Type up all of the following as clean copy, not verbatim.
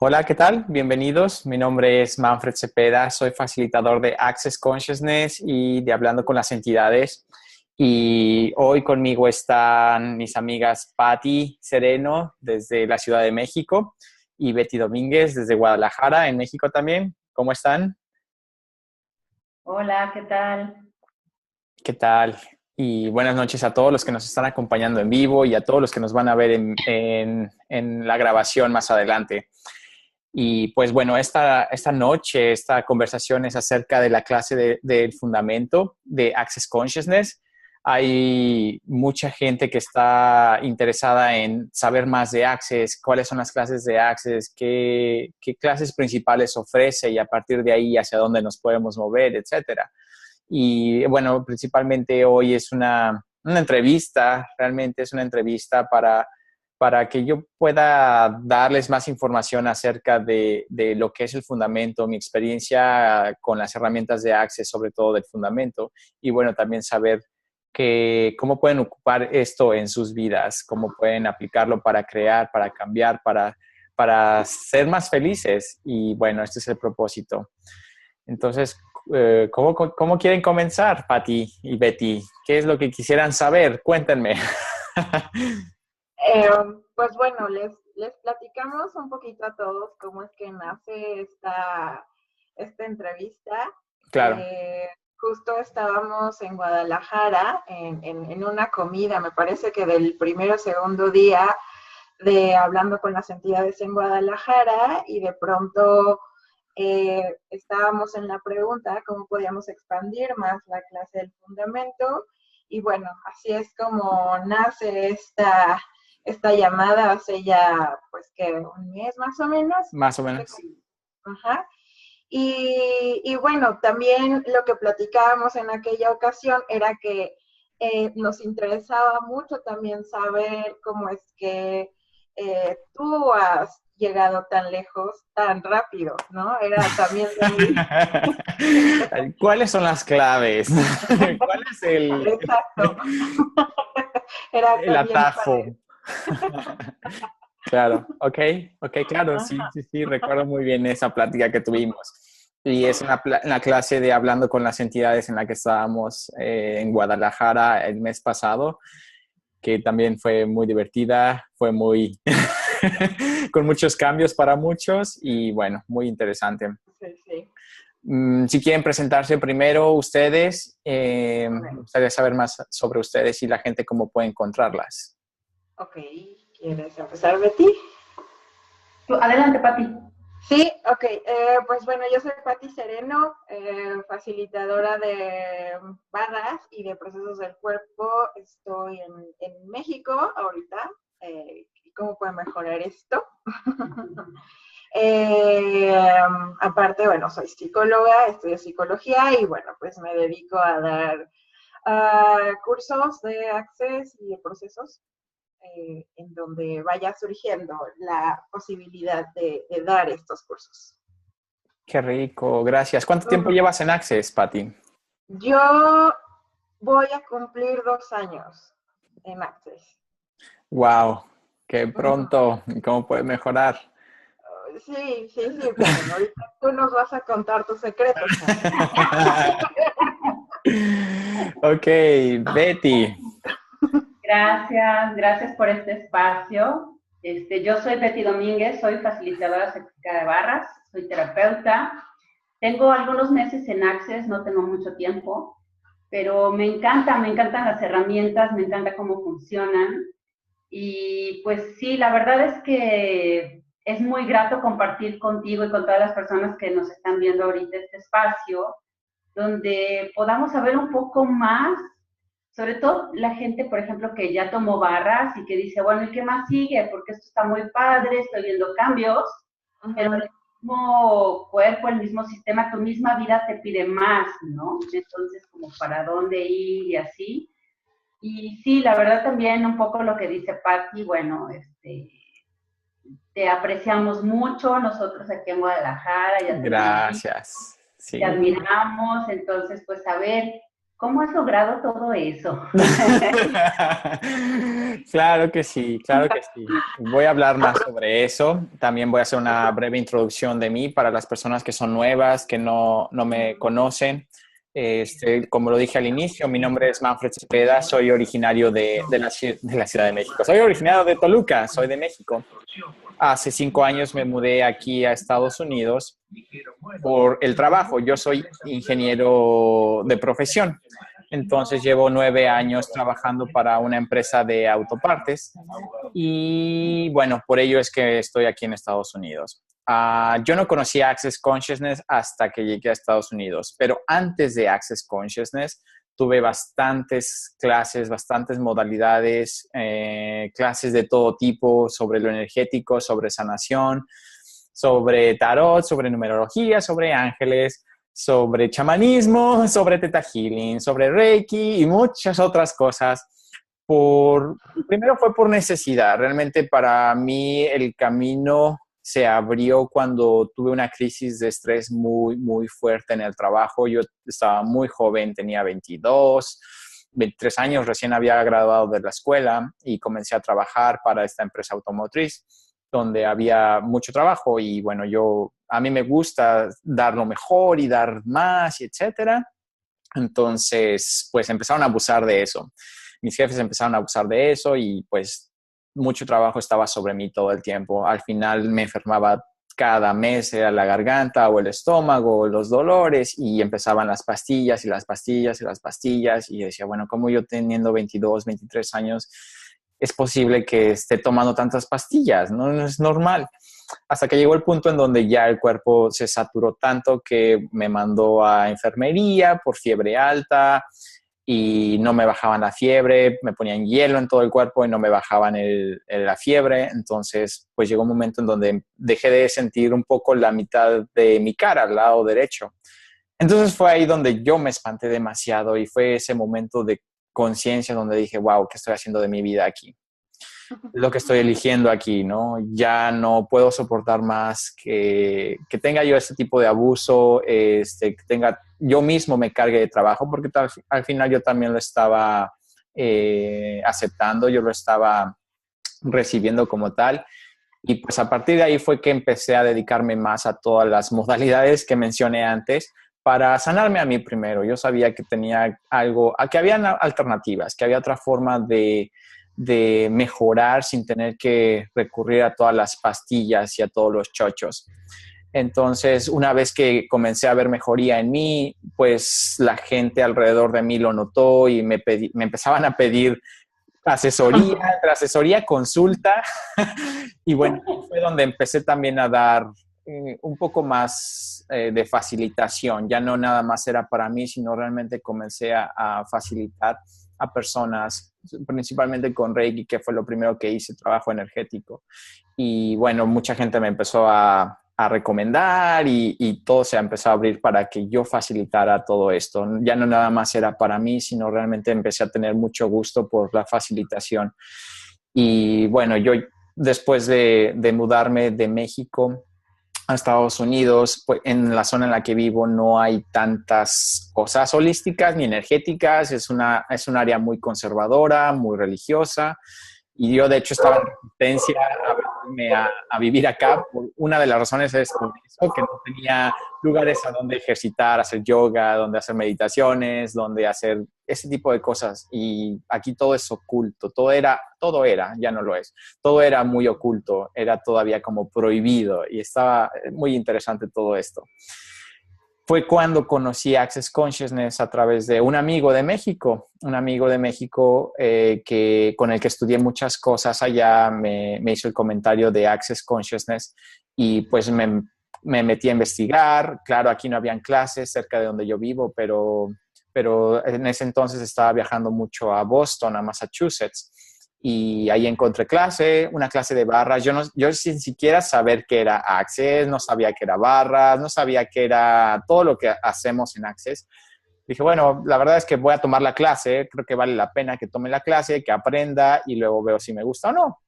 Hola, ¿qué tal? Bienvenidos. Mi nombre es Manfred Cepeda, soy facilitador de Access Consciousness y de Hablando con las Entidades. Y hoy conmigo están mis amigas Patti Sereno desde la Ciudad de México y Betty Domínguez desde Guadalajara, en México también. ¿Cómo están? Hola, ¿qué tal? ¿Qué tal? Y buenas noches a todos los que nos están acompañando en vivo y a todos los que nos van a ver en la grabación más adelante. Y pues bueno, esta noche, esta conversación es acerca de la clase del fundamento de Access Consciousness. Hay mucha gente que está interesada en saber más de Access, cuáles son las clases de Access, qué clases principales ofrece y a partir de ahí hacia dónde nos podemos mover, etcétera. Y bueno, principalmente hoy es una entrevista, realmente es una entrevista para que yo pueda darles más información acerca de lo que es el fundamento, mi experiencia con las herramientas de Access, sobre todo del fundamento, y bueno, también saber cómo pueden ocupar esto en sus vidas, cómo pueden aplicarlo para crear, para cambiar, para ser más felices. Y bueno, este es el propósito. Entonces, ¿cómo quieren comenzar, Patti y Betty? ¿Qué es lo que quisieran saber? Cuéntenme. Eh, pues bueno, les platicamos un poquito a todos cómo es que nace esta entrevista. Claro. Justo estábamos en Guadalajara en una comida, me parece que del primero o segundo día de hablando con las entidades en Guadalajara y de pronto estábamos en la pregunta cómo podíamos expandir más la clase del fundamento y bueno, así es como nace esta llamada hace ya pues que un mes más o menos. Más o menos. Ajá. Y bueno, también lo que platicábamos en aquella ocasión era que nos interesaba mucho también saber cómo es que tú has llegado tan lejos, tan rápido, ¿no? Era también de ahí. ¿Cuáles son las claves? ¿Cuál es Exacto. Era el también para atajo? Claro, ok, claro, sí, Ajá. sí, sí, recuerdo muy bien esa plática que tuvimos. Y es una clase de Hablando con las Entidades en la que estábamos en Guadalajara el mes pasado, que también fue muy divertida, fue muy con muchos cambios para muchos y bueno, muy interesante. Sí, sí. Si quieren presentarse primero ustedes, me Bueno, gustaría saber más sobre ustedes y la gente cómo puede encontrarlas. ok. ¿Quieres empezar, Betty? Adelante, Pati. Sí, ok. Pues bueno, yo soy Patti Sereno, facilitadora de barras y de procesos del cuerpo. Estoy en México ahorita. ¿Cómo puedo mejorar esto? Eh, Aparte, bueno, soy psicóloga, estudio psicología y bueno, pues me dedico a dar cursos de Access y de procesos en donde vaya surgiendo la posibilidad de dar estos cursos. Qué rico, gracias. ¿Cuánto tiempo llevas en Access, Patti? Yo voy a cumplir 2 años en Access. Wow, qué Ujú. pronto. ¿Y cómo puede mejorar? Sí, sí, sí, pero bueno, ahorita tú nos vas a contar tus secretos, Manny. Ok, Betty. Gracias por este espacio. Yo soy Betty Domínguez, soy facilitadora certificada de barras, soy terapeuta. Tengo algunos meses en Access, no tengo mucho tiempo, pero me encantan las herramientas, me encanta cómo funcionan. Y pues sí, la verdad es que es muy grato compartir contigo y con todas las personas que nos están viendo ahorita este espacio, donde podamos saber un poco más, sobre todo la gente, por ejemplo, que ya tomó barras y que dice, bueno, ¿y qué más sigue? Porque esto está muy padre, estoy viendo cambios, pero Ujú. el mismo cuerpo, el mismo sistema, tu misma vida te pide más, ¿no? Entonces, como para dónde ir y así. Y sí, la verdad también un poco lo que dice Patti, bueno, te apreciamos mucho nosotros aquí en Guadalajara, ya te vimos, Gracias. te Sí. admiramos, entonces pues a ver, ¿Cómo has logrado todo eso? Claro que sí, claro que sí. Voy a hablar más sobre eso. También voy a hacer una breve introducción de mí para las personas que son nuevas, que no me conocen. Como lo dije al inicio, mi nombre es Manfred Cepeda, soy originario de la Ciudad de México. Soy originario de Toluca, soy de México. Hace 5 años me mudé aquí a Estados Unidos por el trabajo. Yo soy ingeniero de profesión. Entonces llevo 9 años trabajando para una empresa de autopartes y bueno, por ello es que estoy aquí en Estados Unidos. Yo no conocía Access Consciousness hasta que llegué a Estados Unidos, pero antes de Access Consciousness tuve bastantes clases, bastantes modalidades, clases de todo tipo sobre lo energético, sobre sanación, sobre tarot, sobre numerología, sobre ángeles, sobre chamanismo, sobre Theta Healing, sobre Reiki y muchas otras cosas. Primero fue por necesidad. Realmente para mí el camino se abrió cuando tuve una crisis de estrés muy, muy fuerte en el trabajo. Yo estaba muy joven, tenía 22, 23 años, recién había graduado de la escuela y comencé a trabajar para esta empresa automotriz donde había mucho trabajo y bueno, a mí me gusta dar lo mejor y dar más y etcétera. Entonces, pues empezaron a abusar de eso. Mis jefes empezaron a abusar de eso y pues mucho trabajo estaba sobre mí todo el tiempo. Al final me enfermaba cada mes, era la garganta o el estómago, o los dolores y empezaban las pastillas y las pastillas y las pastillas y decía, bueno, ¿cómo yo teniendo 22, 23 años es posible que esté tomando tantas pastillas? No es normal. Hasta que llegó el punto en donde ya el cuerpo se saturó tanto que me mandó a enfermería por fiebre alta y no me bajaban la fiebre, me ponían hielo en todo el cuerpo y no me bajaban la fiebre. Entonces, pues llegó un momento en donde dejé de sentir un poco la mitad de mi cara, al lado derecho. Entonces fue ahí donde yo me espanté demasiado y fue ese momento de conciencia donde dije, wow, ¿qué estoy haciendo de mi vida aquí? Lo que estoy eligiendo aquí, ¿no? Ya no puedo soportar más que tenga yo este tipo de abuso, que yo mismo me cargue de trabajo, porque al final yo también lo estaba aceptando, yo lo estaba recibiendo como tal. Y pues a partir de ahí fue que empecé a dedicarme más a todas las modalidades que mencioné antes para sanarme a mí primero. Yo sabía que tenía algo, que había alternativas, que había otra forma de mejorar sin tener que recurrir a todas las pastillas y a todos los chochos. Entonces, una vez que comencé a ver mejoría en mí, pues la gente alrededor de mí lo notó y me empezaban a pedir asesoría, consulta. Y bueno, fue donde empecé también a dar un poco más de facilitación. Ya no nada más era para mí, sino realmente comencé a facilitar a personas, principalmente con Reiki, que fue lo primero que hice, trabajo energético. Y bueno, mucha gente me empezó a recomendar y todo se empezó a abrir para que yo facilitara todo esto. Ya no nada más era para mí, sino realmente empecé a tener mucho gusto por la facilitación. Y bueno, yo después de mudarme de México a Estados Unidos, pues en la zona en la que vivo no hay tantas cosas holísticas ni energéticas, es un área muy conservadora, muy religiosa, y yo de hecho estaba en resistencia a venirme a vivir acá. Una de las razones es por eso, que no tenía lugares a donde ejercitar, hacer yoga, donde hacer meditaciones, donde hacer ese tipo de cosas. Y aquí todo es oculto, todo era, ya no lo es. Todo era muy oculto, era todavía como prohibido y estaba muy interesante todo esto. Fue cuando conocí Access Consciousness a través de un amigo de México, con el que estudié muchas cosas allá, me hizo el comentario de Access Consciousness y pues me metí a investigar. Claro, aquí no habían clases cerca de donde yo vivo, pero en ese entonces estaba viajando mucho a Boston, a Massachusetts, y ahí encontré una clase de barras. Yo sin siquiera saber qué era Access, no sabía qué era barras, no sabía qué era todo lo que hacemos en Access. Dije, bueno, la verdad es que voy a tomar la clase, creo que vale la pena que tome la clase, que aprenda y luego veo si me gusta o no.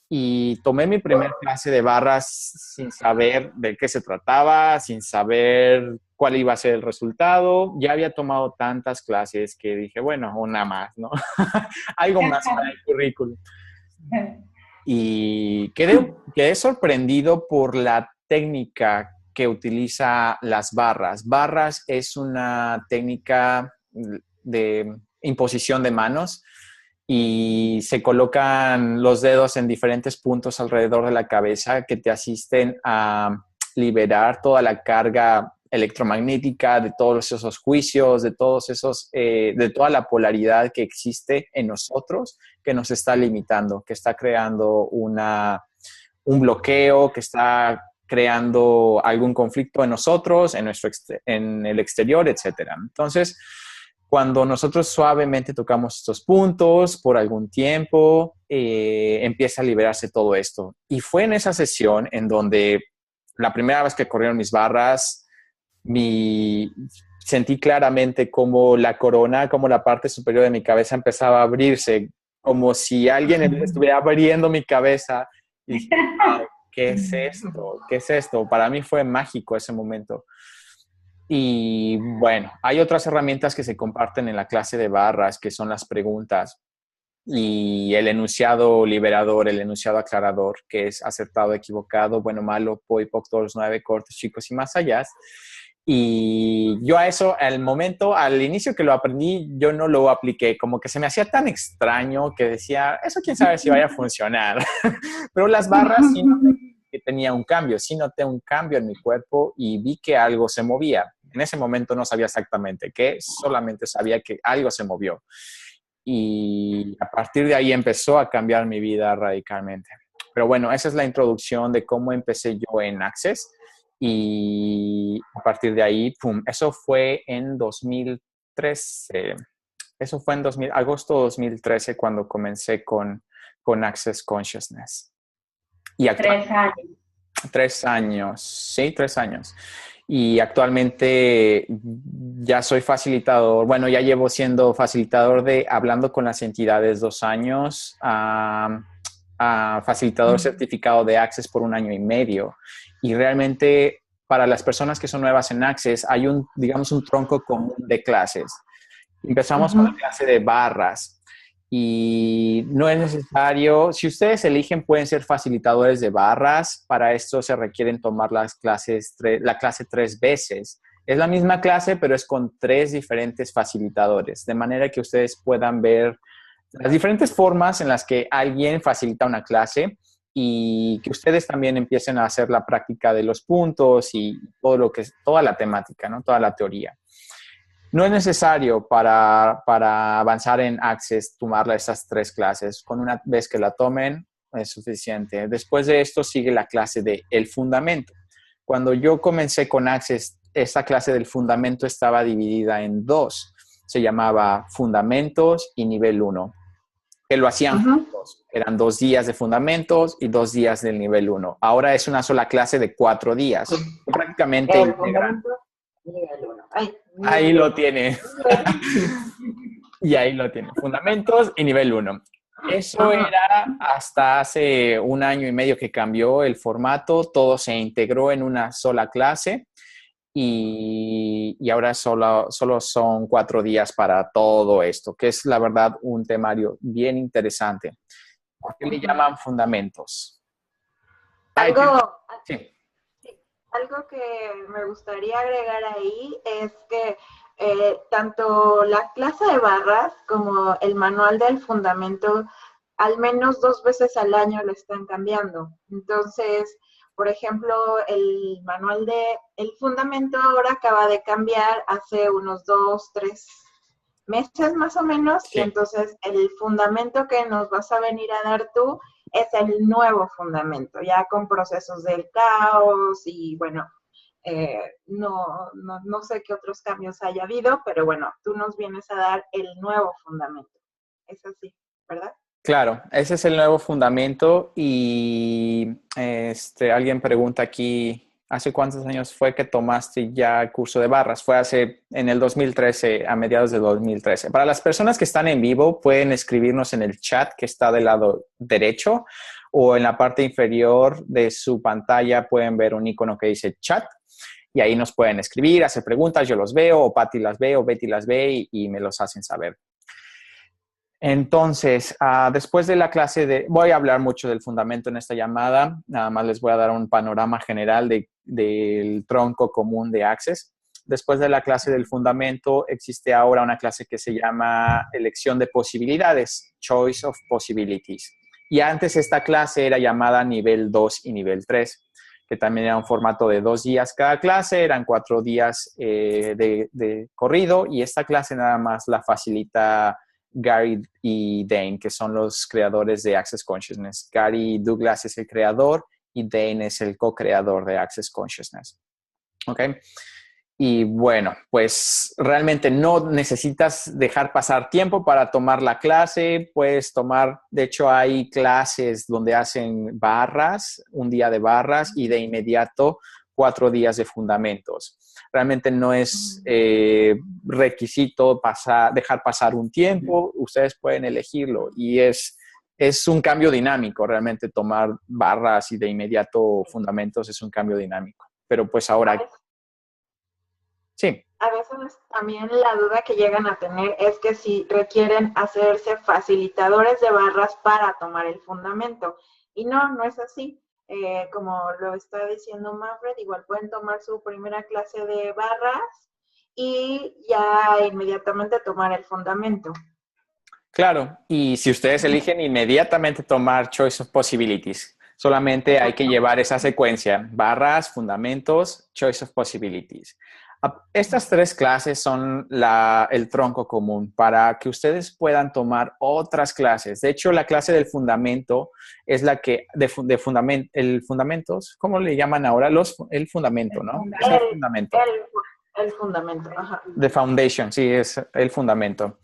y tomé mi primera clase de barras sin saber de qué se trataba, sin saber cuál iba a ser el resultado. Ya había tomado tantas clases que dije, bueno, una más, ¿no? Algo más para el currículum. Y quedé sorprendido por la técnica que utiliza las barras. Barras es una técnica de imposición de manos y se colocan los dedos en diferentes puntos alrededor de la cabeza que te asisten a liberar toda la carga electromagnética de todos esos juicios, de todos esos, de toda la polaridad que existe en nosotros, que nos está limitando, que está creando un bloqueo, que está creando algún conflicto en nosotros, en el exterior, etcétera. Entonces, cuando nosotros suavemente tocamos estos puntos por algún tiempo, empieza a liberarse todo esto. Y fue en esa sesión en donde la primera vez que corrieron mis barras, sentí claramente como la corona, como la parte superior de mi cabeza empezaba a abrirse, como si alguien estuviera abriendo mi cabeza. Y dije, ¿qué es esto? ¿Qué es esto? Para mí fue mágico ese momento. Y bueno, hay otras herramientas que se comparten en la clase de barras, que son las preguntas y el enunciado liberador, el enunciado aclarador, que es acertado, equivocado, bueno, malo, poi, poc, todos, 9, cortos, chicos y más allá. Y yo a eso, al inicio que lo aprendí, yo no lo apliqué, como que se me hacía tan extraño que decía, eso quién sabe si vaya a funcionar. Pero las barras sí noté que tenía un cambio, sí noté un cambio en mi cuerpo y vi que algo se movía. En ese momento no sabía exactamente qué, solamente sabía que algo se movió. Y a partir de ahí empezó a cambiar mi vida radicalmente. Pero bueno, esa es la introducción de cómo empecé yo en Access. Y a partir de ahí, ¡pum! Eso fue en 2013. Eso fue en agosto de 2013 cuando comencé con Access Consciousness. Y 3 años. 3 años, sí, 3 años. Y actualmente ya soy facilitador, bueno, ya llevo siendo facilitador de Hablando con las Entidades 2 años, facilitador certificado de Access por 1 año y medio. Y realmente para las personas que son nuevas en Access hay digamos, un tronco común de clases. Empezamos con la clase de barras. Y no es necesario, si ustedes eligen, pueden ser facilitadores de barras. Para esto se requieren tomar la clase 3 veces. Es la misma clase, pero es con 3 diferentes facilitadores, de manera que ustedes puedan ver las diferentes formas en las que alguien facilita una clase y que ustedes también empiecen a hacer la práctica de los puntos y toda la temática, ¿no? Toda la teoría. No es necesario para avanzar en Access tomar esas 3 clases. Con una vez que la tomen es suficiente. Después de esto sigue la clase de El Fundamento. Cuando yo comencé con Access, esta clase del Fundamento estaba dividida en 2. Se llamaba Fundamentos y Nivel 1. Que lo hacían juntos. Eran 2 días de Fundamentos y 2 días del Nivel 1. Ahora es una sola clase de 4 días. Prácticamente integral. Ahí lo tiene. Y ahí lo tiene. Fundamentos y nivel 1. Eso era hasta hace 1 año y medio que cambió el formato. Todo se integró en una sola clase. Y ahora solo son 4 días para todo esto, que es la verdad un temario bien interesante. ¿Por qué le llaman fundamentos? Sí. Algo que me gustaría agregar ahí es que tanto la clase de barras como el manual del fundamento, al menos 2 veces al año lo están cambiando. Entonces, por ejemplo, el manual el fundamento ahora acaba de cambiar hace unos 2, 3 meses más o menos, sí. Y entonces el fundamento que nos vas a venir a dar tú es el nuevo fundamento, ya con procesos del caos y bueno, no sé qué otros cambios haya habido, pero bueno, tú nos vienes a dar el nuevo fundamento. Es así, ¿verdad? Claro, ese es el nuevo fundamento y alguien pregunta aquí, ¿hace cuántos años fue que tomaste ya el curso de barras? Fue en el 2013, a mediados de 2013. Para las personas que están en vivo, pueden escribirnos en el chat que está del lado derecho o en la parte inferior de su pantalla pueden ver un icono que dice chat y ahí nos pueden escribir, hacer preguntas, yo los veo, o Patti las ve, o Betty las ve y me los hacen saber. Entonces, después de la clase voy a hablar mucho del fundamento en esta llamada, nada más les voy a dar un panorama general del tronco común de Access. Después de la clase del fundamento, existe ahora una clase que se llama elección de posibilidades, Choice of Possibilities. Y antes esta clase era llamada nivel 2 y nivel 3, que también era un formato de 2 días cada clase, eran 4 días de corrido, y esta clase nada más la facilita Gary y Dane, que son los creadores de Access Consciousness. Gary Douglas es el creador y Dane es el co-creador de Access Consciousness. ¿Ok? Y bueno, pues realmente no necesitas dejar pasar tiempo para tomar la clase. Puedes tomar, de hecho hay clases donde hacen barras, un día de barras y de inmediato 4 días de fundamentos. Realmente no es requisito dejar pasar un tiempo, ustedes pueden elegirlo y es un cambio dinámico, realmente tomar barras y de inmediato fundamentos es un cambio dinámico. Pero pues ahora... Sí. A veces también la duda que llegan a tener es que si requieren hacerse facilitadores de barras para tomar el fundamento. Y no es así. Como lo está diciendo Manfred, igual pueden tomar su primera clase de barras y ya inmediatamente tomar el fundamento. Claro, y si ustedes eligen inmediatamente tomar Choice of Possibilities, solamente hay que llevar esa secuencia, barras, fundamentos, Choice of Possibilities. Estas 3 clases son el tronco común para que ustedes puedan tomar otras clases. De hecho, la clase del fundamento es la que, el fundamentos, ¿cómo le llaman ahora? El fundamento, ¿no? Es el fundamento. El fundamento, ajá. The foundation, sí, es el fundamento.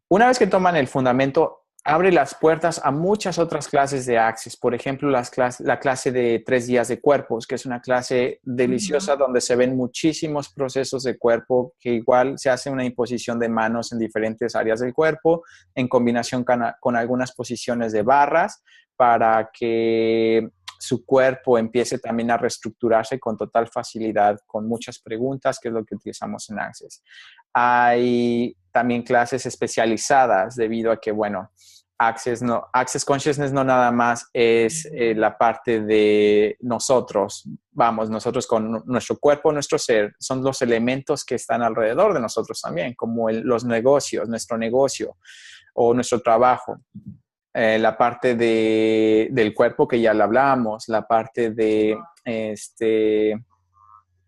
Una vez que toman el fundamento, abre las puertas a muchas otras clases de Access. Por ejemplo, la clase de 3 días de cuerpos, que es una clase deliciosa donde se ven muchísimos procesos de cuerpo, que igual se hace una imposición de manos en diferentes áreas del cuerpo, en combinación con algunas posiciones de barras, para que su cuerpo empiece también a reestructurarse con total facilidad, con muchas preguntas, que es lo que utilizamos en Access. Hay también clases especializadas debido a que, bueno, Access Consciousness no nada más es la parte de nosotros. Vamos, nosotros con nuestro cuerpo, nuestro ser, son los elementos que están alrededor de nosotros también, como los negocios, nuestro negocio o nuestro trabajo. La parte del cuerpo que ya le hablamos, la parte de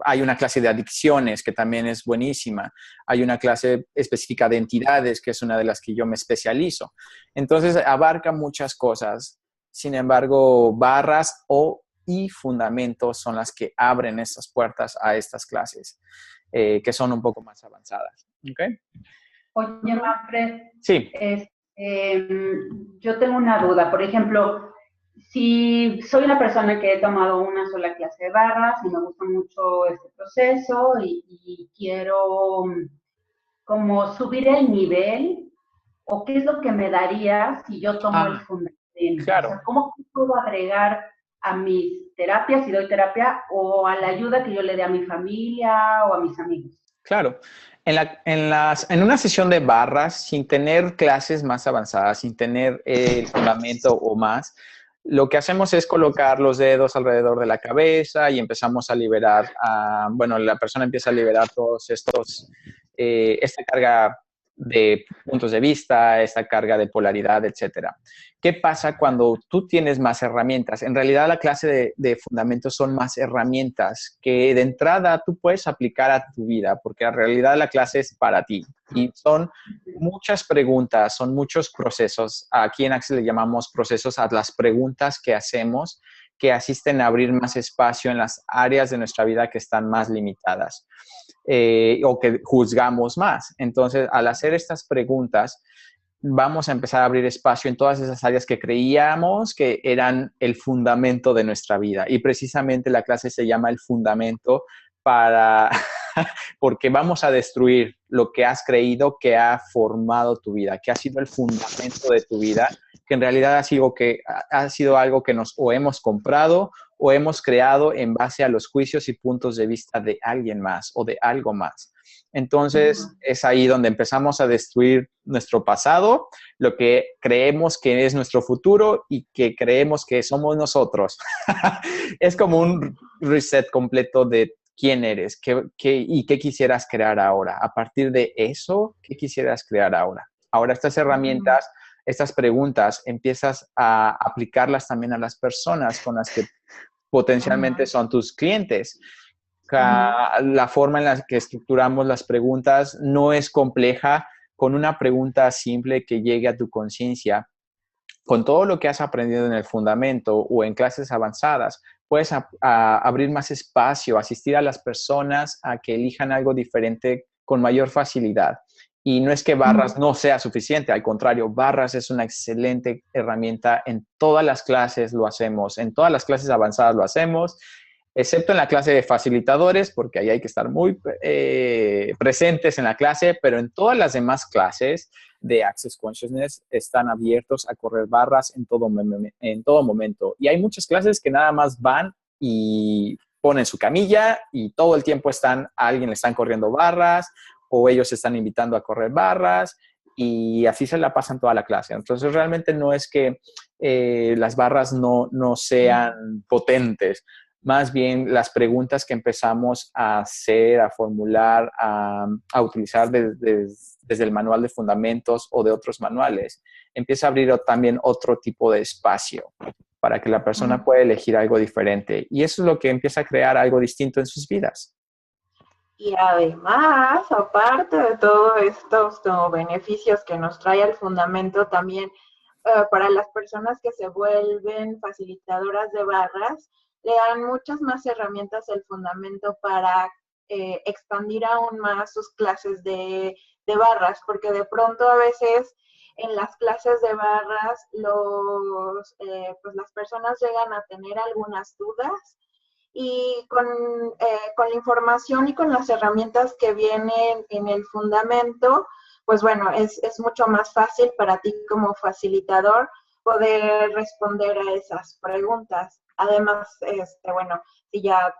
hay una clase de adicciones que también es buenísima. Hay una clase específica de entidades, que es una de las que yo me especializo. Entonces, abarca muchas cosas. Sin embargo, barras y fundamentos son las que abren estas puertas a estas clases, que son un poco más avanzadas. ¿Okay? Oye, Manfred. Sí. Yo tengo una duda. Por ejemplo, si soy una persona que he tomado una sola clase de barras y me gusta mucho este proceso y quiero como subir el nivel, ¿o qué es lo que me daría si yo tomo el fundamento? Claro. O sea, ¿cómo puedo agregar a mis terapias, si doy terapia, o a la ayuda que yo le dé a mi familia o a mis amigos? Claro. En una sesión de barras, sin tener clases más avanzadas, sin tener el fundamento o más, lo que hacemos es colocar los dedos alrededor de la cabeza y empezamos a liberar, la persona empieza a liberar todos esta carga de puntos de vista, esta carga de polaridad, etcétera. ¿Qué pasa cuando tú tienes más herramientas? En realidad, la clase de fundamentos son más herramientas que de entrada tú puedes aplicar a tu vida, porque en realidad la clase es para ti. Y son muchas preguntas, son muchos procesos. Aquí en Access le llamamos procesos a las preguntas que hacemos, que asisten a abrir más espacio en las áreas de nuestra vida que están más limitadas o que juzgamos más. Entonces, al hacer estas preguntas, vamos a empezar a abrir espacio en todas esas áreas que creíamos que eran el fundamento de nuestra vida. Y precisamente la clase se llama el fundamento porque vamos a destruir lo que has creído que ha formado tu vida, que ha sido el fundamento de tu vida, que en realidad ha sido algo que nos o hemos comprado o hemos creado en base a los juicios y puntos de vista de alguien más o de algo más. Entonces, es ahí donde empezamos a destruir nuestro pasado, lo que creemos que es nuestro futuro y que creemos que somos nosotros. Es como un reset completo de quién eres y qué quisieras crear ahora. A partir de eso, ¿qué quisieras crear ahora? Ahora, estas herramientas, estas preguntas, empiezas a aplicarlas también a las personas con las que potencialmente son tus clientes. La forma en la que estructuramos las preguntas no es compleja. Con una pregunta simple que llegue a tu conciencia, con todo lo que has aprendido en el fundamento o en clases avanzadas, puedes abrir más espacio, asistir a las personas a que elijan algo diferente con mayor facilidad. Y no es que Barras no sea suficiente, al contrario, Barras es una excelente herramienta. En todas las clases lo hacemos, en todas las clases avanzadas lo hacemos, excepto en la clase de facilitadores, porque ahí hay que estar muy presentes en la clase, pero en todas las demás clases de Access Consciousness están abiertos a correr barras en todo momento. Y hay muchas clases que nada más van y ponen su camilla y todo el tiempo a alguien le están corriendo barras o ellos están invitando a correr barras y así se la pasan toda la clase. Entonces, realmente no es que las barras no sean potentes. Más bien las preguntas que empezamos a hacer, a formular, a utilizar desde el manual de fundamentos o de otros manuales, empieza a abrir también otro tipo de espacio para que la persona pueda elegir algo diferente. Y eso es lo que empieza a crear algo distinto en sus vidas. Y además, aparte de todos estos como beneficios que nos trae el fundamento, también para las personas que se vuelven facilitadoras de barras, le dan muchas más herramientas el fundamento para expandir aún más sus clases de barras, porque de pronto a veces en las clases de barras pues las personas llegan a tener algunas dudas y con la información y con las herramientas que vienen en el fundamento, pues bueno, es mucho más fácil para ti como facilitador poder responder a esas preguntas. Además, bueno, si ya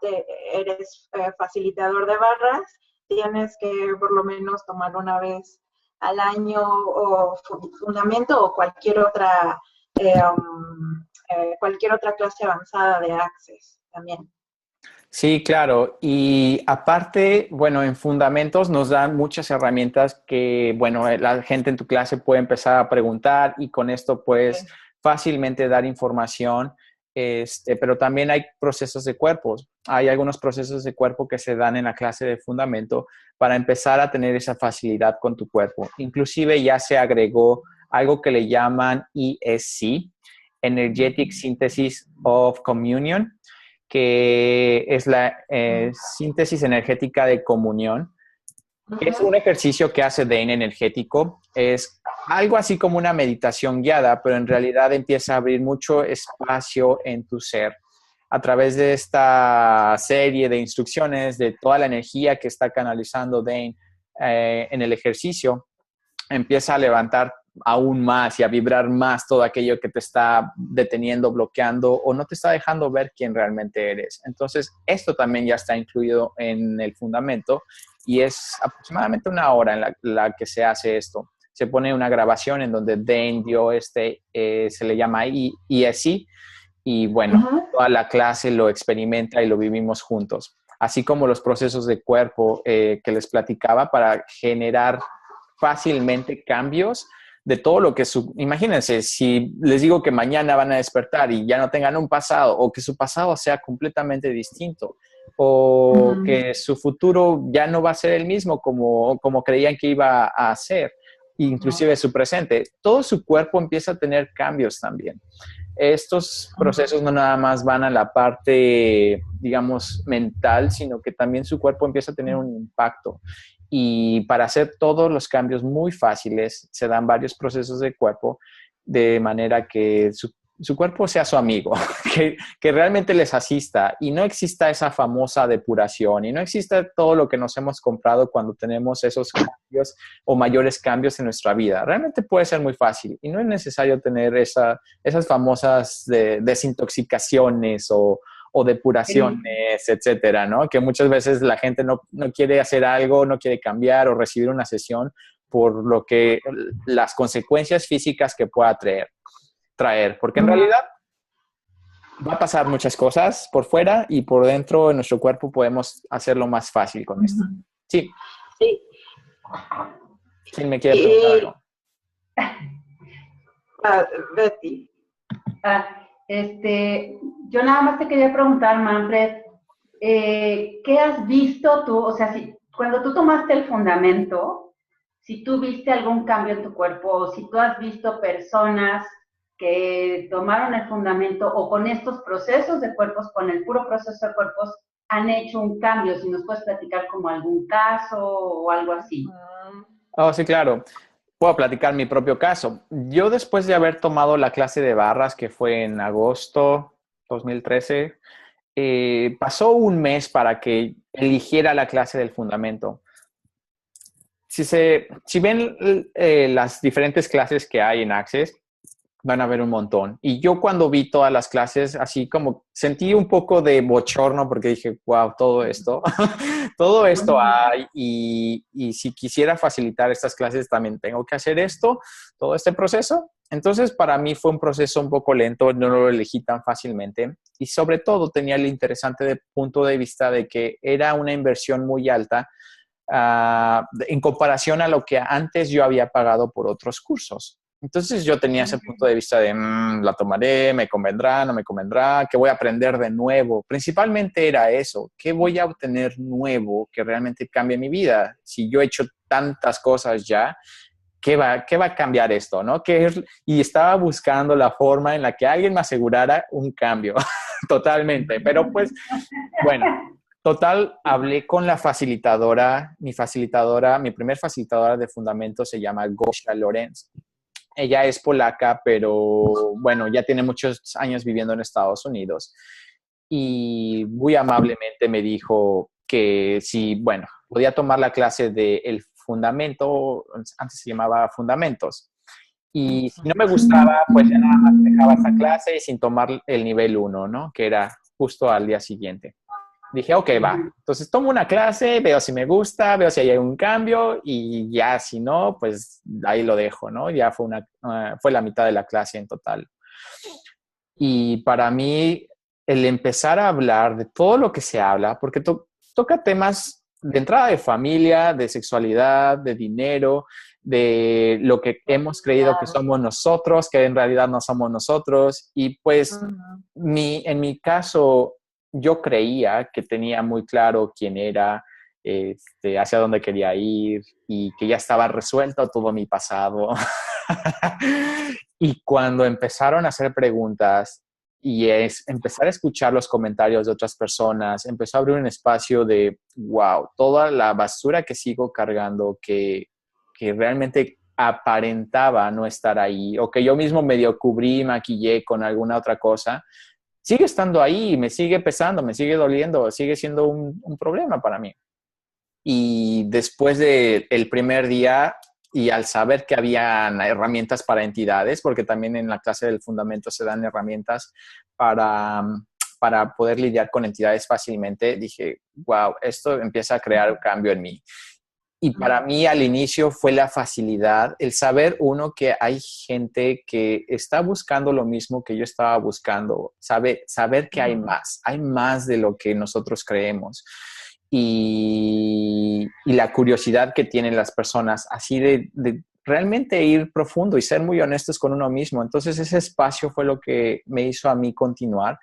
eres facilitador de barras, tienes que por lo menos tomar una vez al año o fundamento o cualquier otra clase avanzada de Access también. Sí, claro. Y aparte, bueno, en fundamentos nos dan muchas herramientas que, bueno, la gente en tu clase puede empezar a preguntar y con esto puedes fácilmente dar información, pero también hay procesos de cuerpos. Hay algunos procesos de cuerpo que se dan en la clase de fundamento para empezar a tener esa facilidad con tu cuerpo. Inclusive ya se agregó algo que le llaman ESC, Energetic Synthesis of Communion, que es la síntesis energética de comunión. Es un ejercicio que hace Dane energético. Es algo así como una meditación guiada, pero en realidad empieza a abrir mucho espacio en tu ser. A través de esta serie de instrucciones, de toda la energía que está canalizando Dane en el ejercicio, empieza a levantar aún más y a vibrar más todo aquello que te está deteniendo, bloqueando o no te está dejando ver quién realmente eres. Entonces, esto también ya está incluido en el fundamento y es aproximadamente 1 hora en la que se hace esto. Se pone una grabación en donde Dane dio se le llama ESC y bueno, toda la clase lo experimenta y lo vivimos juntos. Así como los procesos de cuerpo que les platicaba para generar fácilmente cambios de todo lo que imagínense, si les digo que mañana van a despertar y ya no tengan un pasado o que su pasado sea completamente distinto o que su futuro ya no va a ser el mismo como creían que iba a ser, inclusive su presente, todo su cuerpo empieza a tener cambios también. Estos procesos no nada más van a la parte, digamos, mental, sino que también su cuerpo empieza a tener un impacto. Y para hacer todos los cambios muy fáciles, se dan varios procesos de cuerpo, de manera que su cuerpo sea su amigo, que realmente les asista y no exista esa famosa depuración y no exista todo lo que nos hemos comprado cuando tenemos esos cambios o mayores cambios en nuestra vida. Realmente puede ser muy fácil y no es necesario tener esas famosas desintoxicaciones o depuraciones, etcétera, ¿no? Que muchas veces la gente no quiere hacer algo, no quiere cambiar o recibir una sesión por lo que las consecuencias físicas que pueda traer, porque en realidad va a pasar muchas cosas por fuera y por dentro de nuestro cuerpo podemos hacerlo más fácil con esto. Sí. Sí. ¿Quién me quiere preguntar algo? Betty. Yo nada más te quería preguntar, Manfred, ¿qué has visto tú? O sea, cuando tú tomaste el fundamento, si tú viste algún cambio en tu cuerpo, o si tú has visto personas que tomaron el fundamento o con estos procesos de cuerpos, con el puro proceso de cuerpos, han hecho un cambio. Si nos puedes platicar como algún caso o algo así. Oh, sí, claro. Puedo platicar mi propio caso. Yo después de haber tomado la clase de barras, que fue en agosto 2013, pasó un mes para que eligiera la clase del fundamento. Si ven las diferentes clases que hay en Access, van a ver un montón. Y yo cuando vi todas las clases, así como sentí un poco de bochorno porque dije, wow, todo esto, todo esto hay y si quisiera facilitar estas clases también tengo que hacer esto, todo este proceso. Entonces para mí fue un proceso un poco lento, no lo elegí tan fácilmente y sobre todo tenía el interesante punto de vista de que era una inversión muy alta en comparación a lo que antes yo había pagado por otros cursos. Entonces yo tenía ese punto de vista de, la tomaré, me convendrá, no me convendrá, ¿qué voy a aprender de nuevo? Principalmente era eso, ¿qué voy a obtener nuevo que realmente cambie mi vida? Si yo he hecho tantas cosas ya, ¿qué va a cambiar esto? ¿No? Y estaba buscando la forma en la que alguien me asegurara un cambio, totalmente. Pero pues, bueno, total, hablé con la facilitadora, mi primer facilitadora de fundamentos se llama Gosia Lorenz. Ella es polaca, pero bueno, ya tiene muchos años viviendo en Estados Unidos. Y muy amablemente me dijo que si, bueno, podía tomar la clase del fundamento, antes se llamaba fundamentos. Y si no me gustaba, pues ya nada más dejaba esa clase sin tomar el nivel 1, ¿no? Que era justo al día siguiente. Dije, ok, va. Entonces tomo una clase, veo si me gusta, veo si hay un cambio y ya si no, pues ahí lo dejo, ¿no? Ya fue la mitad de la clase en total. Y para mí, el empezar a hablar de todo lo que se habla, porque toca temas de entrada de familia, de sexualidad, de dinero, de lo que hemos creído que somos nosotros, que en realidad no somos nosotros. Y pues en mi caso, yo creía que tenía muy claro quién era, hacia dónde quería ir y que ya estaba resuelto todo mi pasado. Y cuando empezaron a hacer preguntas y empezar a escuchar los comentarios de otras personas, empezó a abrir un espacio de, wow, toda la basura que sigo cargando, que realmente aparentaba no estar ahí, o que yo mismo medio cubrí, maquillé con alguna otra cosa, sigue estando ahí, me sigue pesando, me sigue doliendo, sigue siendo un problema para mí. Y después del primer día y al saber que habían herramientas para entidades, porque también en la clase del fundamento se dan herramientas para poder lidiar con entidades fácilmente, dije, wow, esto empieza a crear un cambio en mí. Y para mí al inicio fue la facilidad, el saber que hay gente que está buscando lo mismo que yo estaba buscando, saber que hay más de lo que nosotros creemos. Y la curiosidad que tienen las personas, así de realmente ir profundo y ser muy honestos con uno mismo. Entonces ese espacio fue lo que me hizo a mí continuar.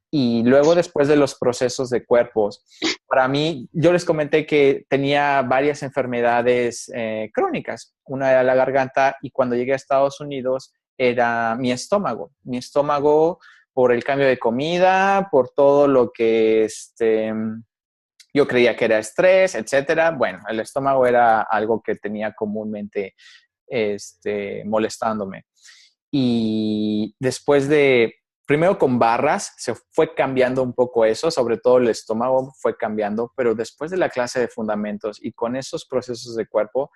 Y luego, después de los procesos de cuerpos, para mí, yo les comenté que tenía varias enfermedades crónicas. Una era la garganta y cuando llegué a Estados Unidos era mi estómago. Mi estómago por el cambio de comida, por todo lo que yo creía que era estrés, etcétera. Bueno, el estómago era algo que tenía comúnmente molestándome. Y después de, primero con barras, se fue cambiando un poco eso, sobre todo el estómago fue cambiando, pero después de la clase de fundamentos y con esos procesos de cuerpo,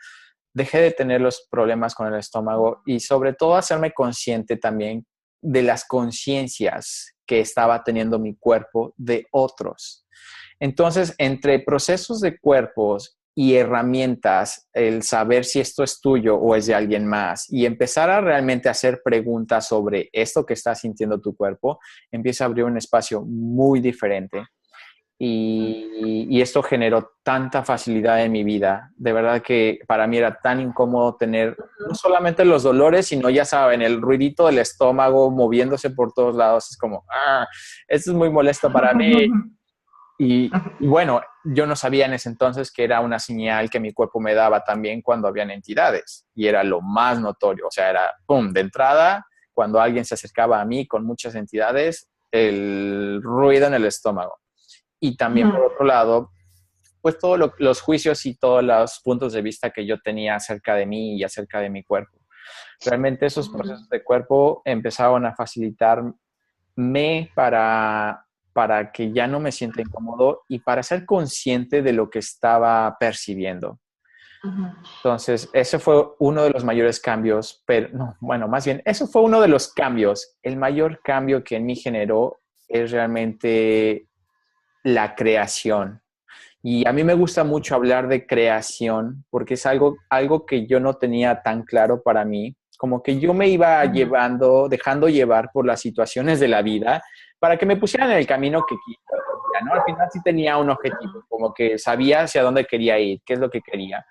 dejé de tener los problemas con el estómago y sobre todo hacerme consciente también de las conciencias que estaba teniendo mi cuerpo de otros. Entonces, entre procesos de cuerpos y herramientas, el saber si esto es tuyo o es de alguien más y empezar a realmente hacer preguntas sobre esto que está sintiendo tu cuerpo, empieza a abrir un espacio muy diferente. Y esto generó tanta facilidad en mi vida. De verdad que para mí era tan incómodo tener no solamente los dolores, sino ya saben, el ruidito del estómago moviéndose por todos lados. Es como, esto es muy molesto para mí. Y bueno, yo no sabía en ese entonces que era una señal que mi cuerpo me daba también cuando habían entidades. Y era lo más notorio. O sea, era, ¡pum!, de entrada, cuando alguien se acercaba a mí con muchas entidades, el ruido en el estómago. Y también, por otro lado, pues todos los juicios y todos los puntos de vista que yo tenía acerca de mí y acerca de mi cuerpo. Realmente esos procesos de cuerpo empezaron a facilitarme para que ya no me sienta incómodo y para ser consciente de lo que estaba percibiendo. Entonces, ese fue uno de los mayores cambios, pero no, bueno, más bien, eso fue uno de los cambios. El mayor cambio que en mí generó es realmente la creación. Y a mí me gusta mucho hablar de creación porque es algo que yo no tenía tan claro para mí. Como que yo me iba dejando llevar por las situaciones de la vida para que me pusieran en el camino que quería, ¿no? Al final sí tenía un objetivo, como que sabía hacia dónde quería ir, qué es lo que quería.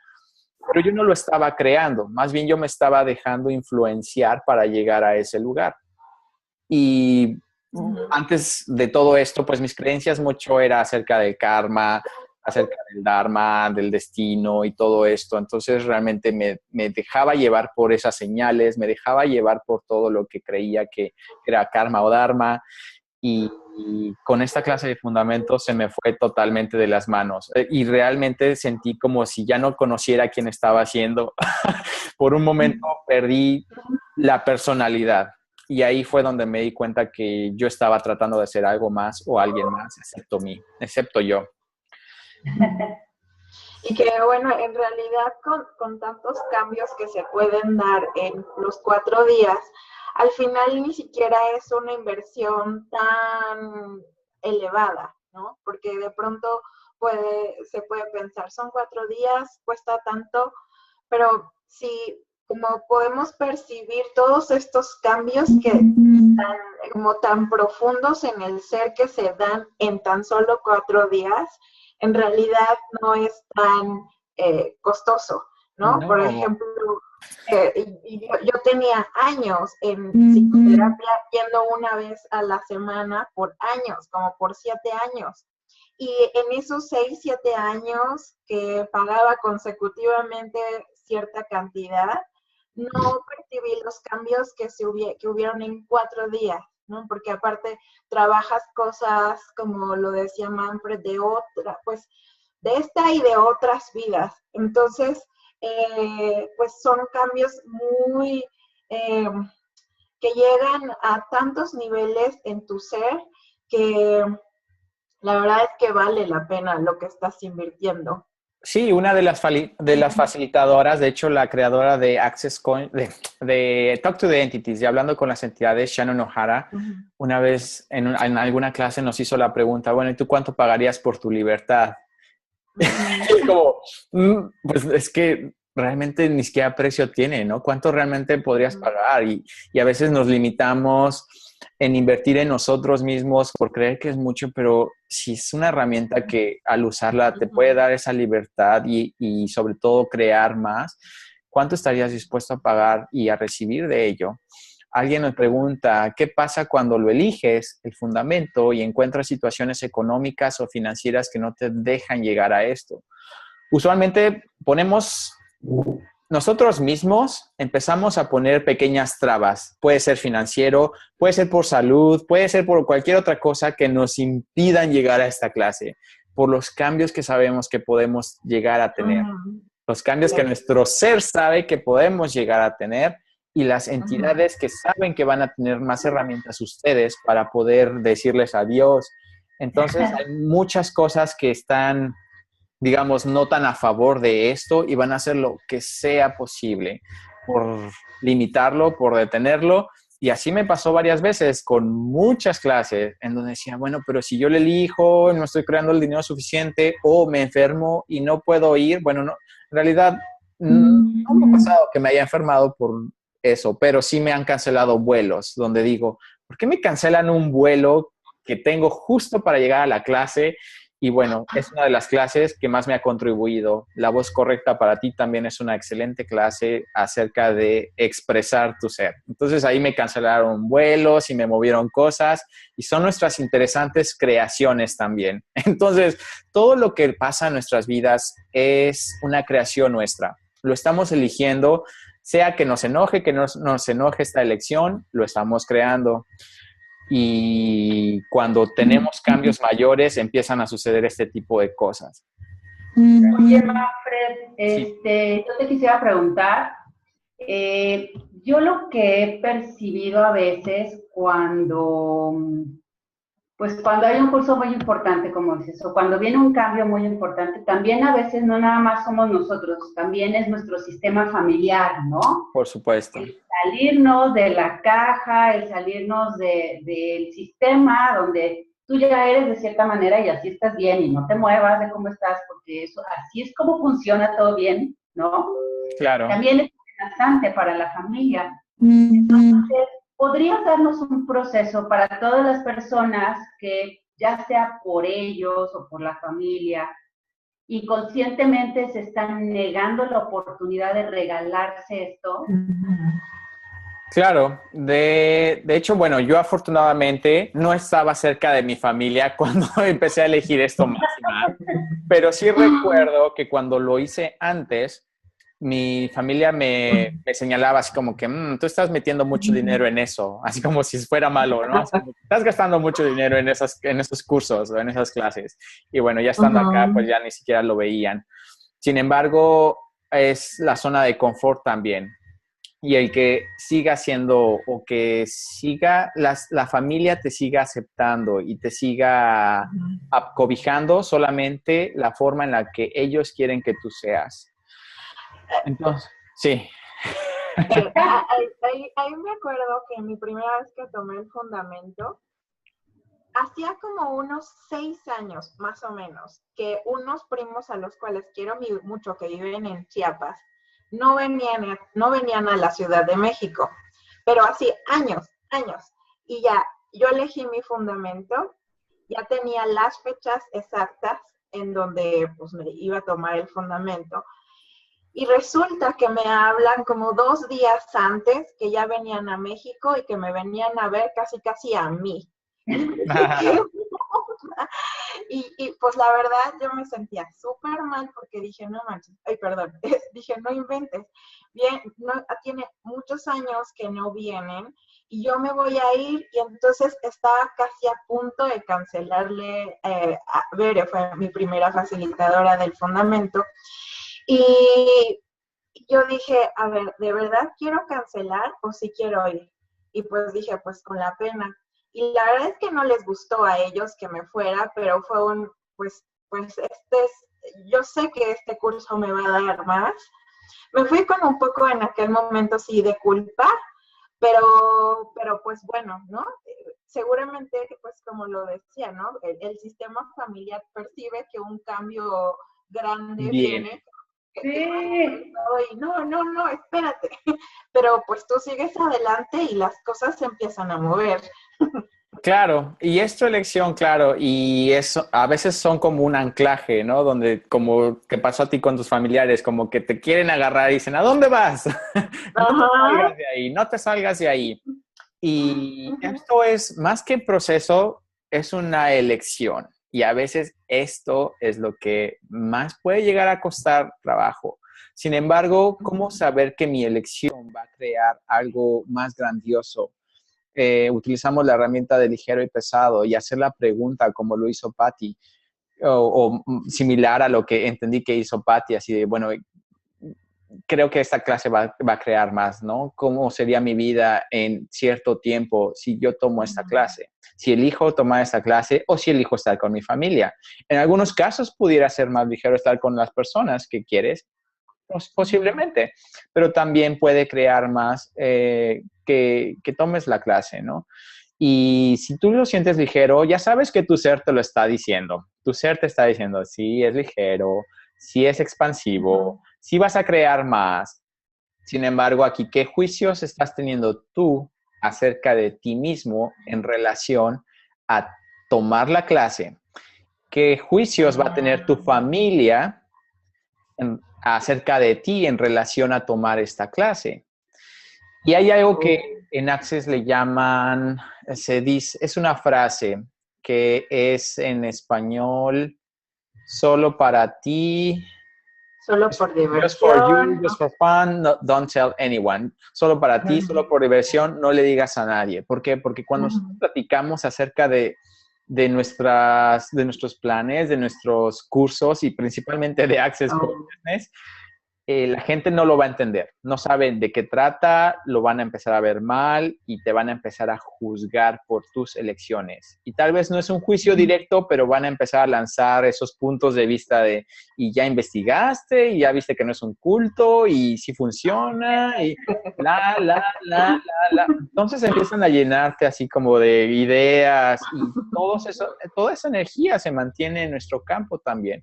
Pero yo no lo estaba creando, más bien yo me estaba dejando influenciar para llegar a ese lugar. Y antes de todo esto, pues mis creencias mucho era acerca del karma, acerca del dharma, del destino y todo esto. Entonces realmente me dejaba llevar por esas señales, me dejaba llevar por todo lo que creía que era karma o dharma. Y con esta clase de fundamentos se me fue totalmente de las manos. Y realmente sentí como si ya no conociera quién estaba haciendo. Por un momento perdí la personalidad. Y ahí fue donde me di cuenta que yo estaba tratando de hacer algo más o alguien más, excepto yo. Y que bueno, en realidad con tantos cambios que se pueden dar en los 4 días, al final ni siquiera es una inversión tan elevada, ¿no? Porque de pronto se puede pensar, son 4 días, cuesta tanto, pero si como podemos percibir todos estos cambios que como tan profundos en el ser que se dan en tan solo 4 días, en realidad no es tan costoso, ¿no? No. Por ejemplo, yo tenía años en psicoterapia yendo una vez a la semana por años, como por 7 años. Y en esos 6, 7 años que pagaba consecutivamente cierta cantidad, no percibí los cambios que hubieron en 4 días, ¿no? Porque aparte trabajas cosas, como lo decía Manfred, pues de esta y de otras vidas. Entonces, pues son cambios muy, que llegan a tantos niveles en tu ser que la verdad es que vale la pena lo que estás invirtiendo. Sí, una de las facilitadoras, de hecho, la creadora de Access Coin, de Talk to the Entities, y hablando con las entidades, Shannon O'Hara, una vez en alguna clase nos hizo la pregunta, bueno, ¿y tú cuánto pagarías por tu libertad? Y como, pues es que realmente ni siquiera precio tiene, ¿no? ¿Cuánto realmente podrías pagar? Y a veces nos limitamos en invertir en nosotros mismos por creer que es mucho, pero si es una herramienta que al usarla te puede dar esa libertad y sobre todo crear más, ¿cuánto estarías dispuesto a pagar y a recibir de ello? Alguien me pregunta, ¿qué pasa cuando lo eliges, el fundamento, y encuentras situaciones económicas o financieras que no te dejan llegar a esto? Usualmente nosotros mismos empezamos a poner pequeñas trabas. Puede ser financiero, puede ser por salud, puede ser por cualquier otra cosa que nos impidan llegar a esta clase, por los cambios que sabemos que podemos llegar a tener, los cambios que nuestro ser sabe que podemos llegar a tener, y las entidades que saben que van a tener más herramientas ustedes para poder decirles adiós. Entonces, hay muchas cosas que están, digamos, no tan a favor de esto y van a hacer lo que sea posible por limitarlo, por detenerlo. Y así me pasó varias veces con muchas clases en donde decía, bueno, pero si yo le elijo, no estoy creando el dinero suficiente o me enfermo y no puedo ir, bueno, no, en realidad no me ha pasado que me haya enfermado por eso, pero sí me han cancelado vuelos donde digo, ¿por qué me cancelan un vuelo que tengo justo para llegar a la clase? Y bueno, es una de las clases que más me ha contribuido. La voz correcta para ti también es una excelente clase acerca de expresar tu ser. Entonces ahí me cancelaron vuelos y me movieron cosas y son nuestras interesantes creaciones también. Entonces, todo lo que pasa en nuestras vidas es una creación nuestra. Lo estamos eligiendo, sea que nos enoje, que nos enoje esta elección, lo estamos creando. Y cuando tenemos cambios mayores empiezan a suceder este tipo de cosas. Oye, Manfred, Sí. yo te quisiera preguntar, yo lo que he percibido a veces cuando hay un curso muy importante, como dices, o cuando viene un cambio muy importante, también a veces no nada más somos nosotros, también es nuestro sistema familiar, ¿no? Por supuesto. El salirnos de la caja, el salirnos del sistema donde tú ya eres de cierta manera y así estás bien y no te muevas de cómo estás, porque eso, así es como funciona todo bien, ¿no? Claro. También es amenazante para la familia. Entonces, ¿podrías darnos un proceso para todas las personas que, ya sea por ellos o por la familia, y conscientemente se están negando la oportunidad de regalarse esto? Claro, de hecho, bueno, yo afortunadamente no estaba cerca de mi familia cuando empecé a elegir esto más y más, pero sí recuerdo que cuando lo hice antes, mi familia me señalaba así como que tú estás metiendo mucho dinero en eso, así como si fuera malo, ¿no? Así como, estás gastando mucho dinero en esos cursos o en esas clases. Y bueno, ya estando acá, pues ya ni siquiera lo veían. Sin embargo, es la zona de confort también. Y el que siga siendo o que siga la familia te siga aceptando y te siga cobijando solamente la forma en la que ellos quieren que tú seas. Entonces, sí. Ahí me acuerdo que mi primera vez que tomé el fundamento, hacía como unos 6 años, más o menos, que unos primos a los cuales quiero mucho, que viven en Chiapas, no venían a la Ciudad de México, pero así años. Y ya, yo elegí mi fundamento, ya tenía las fechas exactas en donde pues me iba a tomar el fundamento. Y resulta que me hablan como 2 días antes que ya venían a México y que me venían a ver casi a mí. Y pues la verdad yo me sentía súper mal porque dije, no manches, dije, no inventes, bien, no, tiene muchos años que no vienen y yo me voy a ir y entonces estaba casi a punto de cancelarle, a Bere fue mi primera facilitadora del fundamento y yo dije, a ver, ¿de verdad quiero cancelar o sí quiero ir? Y pues dije, pues con la pena. Y la verdad es que no les gustó a ellos que me fuera, pero fue pues yo sé que este curso me va a dar más. Me fui con un poco en aquel momento sí de culpa, pero pues bueno, ¿no? Seguramente, pues como lo decía, ¿no? El sistema familiar percibe que un cambio grande Bien. viene. Sí. Y no, espérate. Pero pues tú sigues adelante y las cosas se empiezan a mover. Claro, y es tu elección, claro, y eso a veces son como un anclaje, ¿no? Donde como que pasó a ti con tus familiares, como que te quieren agarrar y dicen, ¿a dónde vas? No te salgas de ahí, no te salgas de ahí. Y esto es más que proceso, es una elección. Y a veces esto es lo que más puede llegar a costar trabajo. Sin embargo, ¿cómo saber que mi elección va a crear algo más grandioso? Utilizamos la herramienta de ligero y pesado y hacer la pregunta como lo hizo Patty o similar a lo que entendí que hizo Patty, así de, bueno, creo que esta clase va a crear más, ¿no? ¿Cómo sería mi vida en cierto tiempo si yo tomo esta clase? Si elijo tomar esta clase o si elijo estar con mi familia. En algunos casos pudiera ser más ligero estar con las personas que quieres, posiblemente, pero también puede crear más que tomes la clase, ¿no? Y si tú lo sientes ligero, ya sabes que tu ser te lo está diciendo. Tu ser te está diciendo, sí, es ligero, sí es expansivo, sí vas a crear más. Sin embargo, aquí, ¿qué juicios estás teniendo tú acerca de ti mismo en relación a tomar la clase? ¿Qué juicios va a tener tu familia acerca de ti en relación a tomar esta clase? Y hay algo que en Access le llaman, se dice, es una frase que es en español, solo para ti, Solo por just for you, diversión. just for fun, no, don't tell anyone. Solo para ti, solo por diversión, no le digas a nadie. ¿Por qué? Porque cuando nosotros platicamos acerca de nuestros planes, de nuestros cursos y principalmente de Access for Business, la gente no lo va a entender, no saben de qué trata, lo van a empezar a ver mal y te van a empezar a juzgar por tus elecciones. Y tal vez no es un juicio directo, pero van a empezar a lanzar esos puntos de vista de, y ya investigaste, y ya viste que no es un culto, y si funciona, y la. Entonces empiezan a llenarte así como de ideas y toda esa energía se mantiene en nuestro campo también.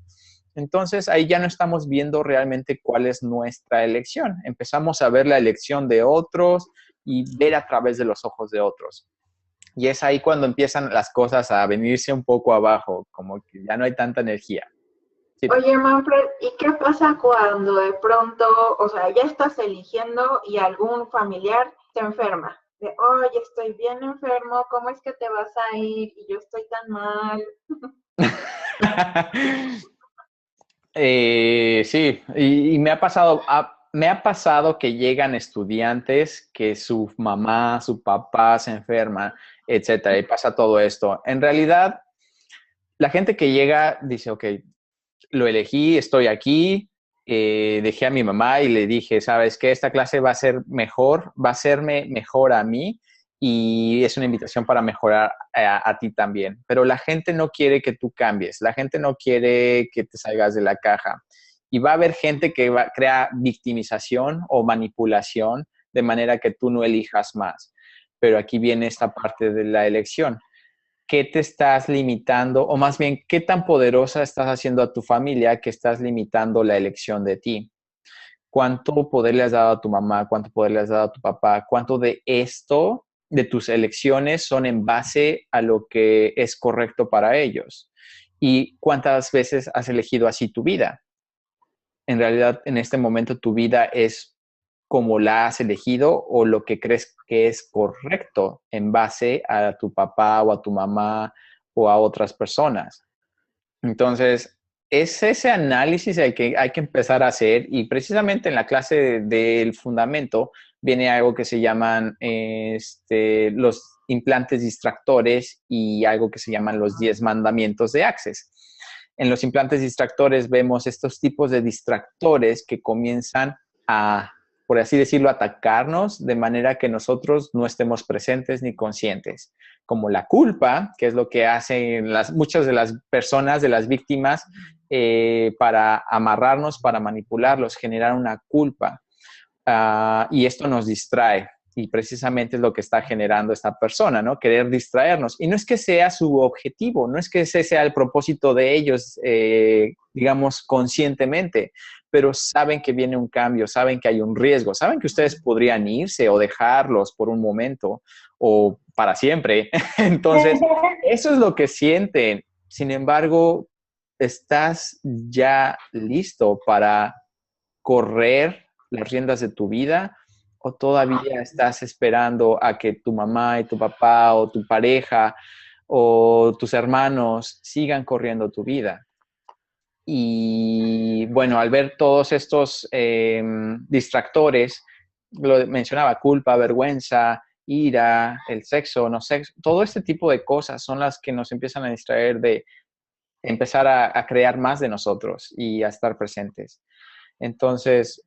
Entonces, ahí ya no estamos viendo realmente cuál es nuestra elección. Empezamos a ver la elección de otros y ver a través de los ojos de otros. Y es ahí cuando empiezan las cosas a venirse un poco abajo, como que ya no hay tanta energía. Sí. Oye, Manfred, ¿y qué pasa cuando de pronto, o sea, ya estás eligiendo y algún familiar te enferma? De, oye, estoy bien enfermo, ¿cómo es que te vas a ir? Y yo estoy tan mal. Sí, y me ha pasado que llegan estudiantes que su mamá, su papá se enferma, etcétera, y pasa todo esto. En realidad, la gente que llega dice, ok, lo elegí, estoy aquí, dejé a mi mamá y le dije, ¿sabes qué? Esta clase va a ser mejor, va a hacerme mejor a mí y es una invitación para mejorar a ti también. Pero la gente no quiere que tú cambies, la gente no quiere que te salgas de la caja. Y va a haber gente que crea victimización o manipulación de manera que tú no elijas más. Pero aquí viene esta parte de la elección. ¿Qué te estás limitando? O más bien, ¿qué tan poderosa estás haciendo a tu familia que estás limitando la elección de ti? ¿Cuánto poder le has dado a tu mamá? ¿Cuánto poder le has dado a tu papá? ¿Cuánto de esto, de tus elecciones, son en base a lo que es correcto para ellos? ¿Y cuántas veces has elegido así tu vida? En realidad, en este momento, tu vida es como la has elegido o lo que crees que es correcto en base a tu papá o a tu mamá o a otras personas. Entonces, es ese análisis el que hay que empezar a hacer y precisamente en la clase del fundamento viene algo que se llaman los implantes distractores y algo que se llaman los 10 mandamientos de Access. En los implantes distractores vemos estos tipos de distractores que comienzan a, por así decirlo, atacarnos de manera que nosotros no estemos presentes ni conscientes, como la culpa, que es lo que hacen muchas de las personas, de las víctimas, para amarrarnos, para manipularlos, generar una culpa. Y esto nos distrae. Y precisamente es lo que está generando esta persona, ¿no? Querer distraernos. Y no es que sea su objetivo, no es que ese sea el propósito de ellos, digamos, conscientemente, pero saben que viene un cambio, saben que hay un riesgo, saben que ustedes podrían irse o dejarlos por un momento o para siempre. Entonces, eso es lo que sienten. Sin embargo, ¿estás ya listo para correr las riendas de tu vida? ¿O todavía estás esperando a que tu mamá y tu papá o tu pareja o tus hermanos sigan corriendo tu vida? Y bueno, al ver todos estos distractores, lo mencionaba, culpa, vergüenza, ira, el sexo, no sexo, todo este tipo de cosas son las que nos empiezan a distraer de empezar a crear más de nosotros y a estar presentes. Entonces,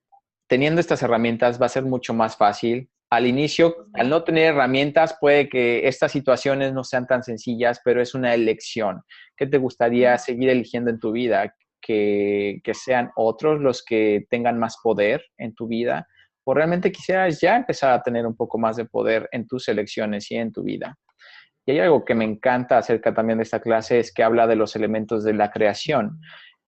teniendo estas herramientas va a ser mucho más fácil. Al inicio, al no tener herramientas, puede que estas situaciones no sean tan sencillas, pero es una elección. ¿Qué te gustaría seguir eligiendo en tu vida? ¿Que sean otros los que tengan más poder en tu vida? ¿O realmente quisieras ya empezar a tener un poco más de poder en tus elecciones y en tu vida? Y hay algo que me encanta acerca también de esta clase, es que habla de los elementos de la creación.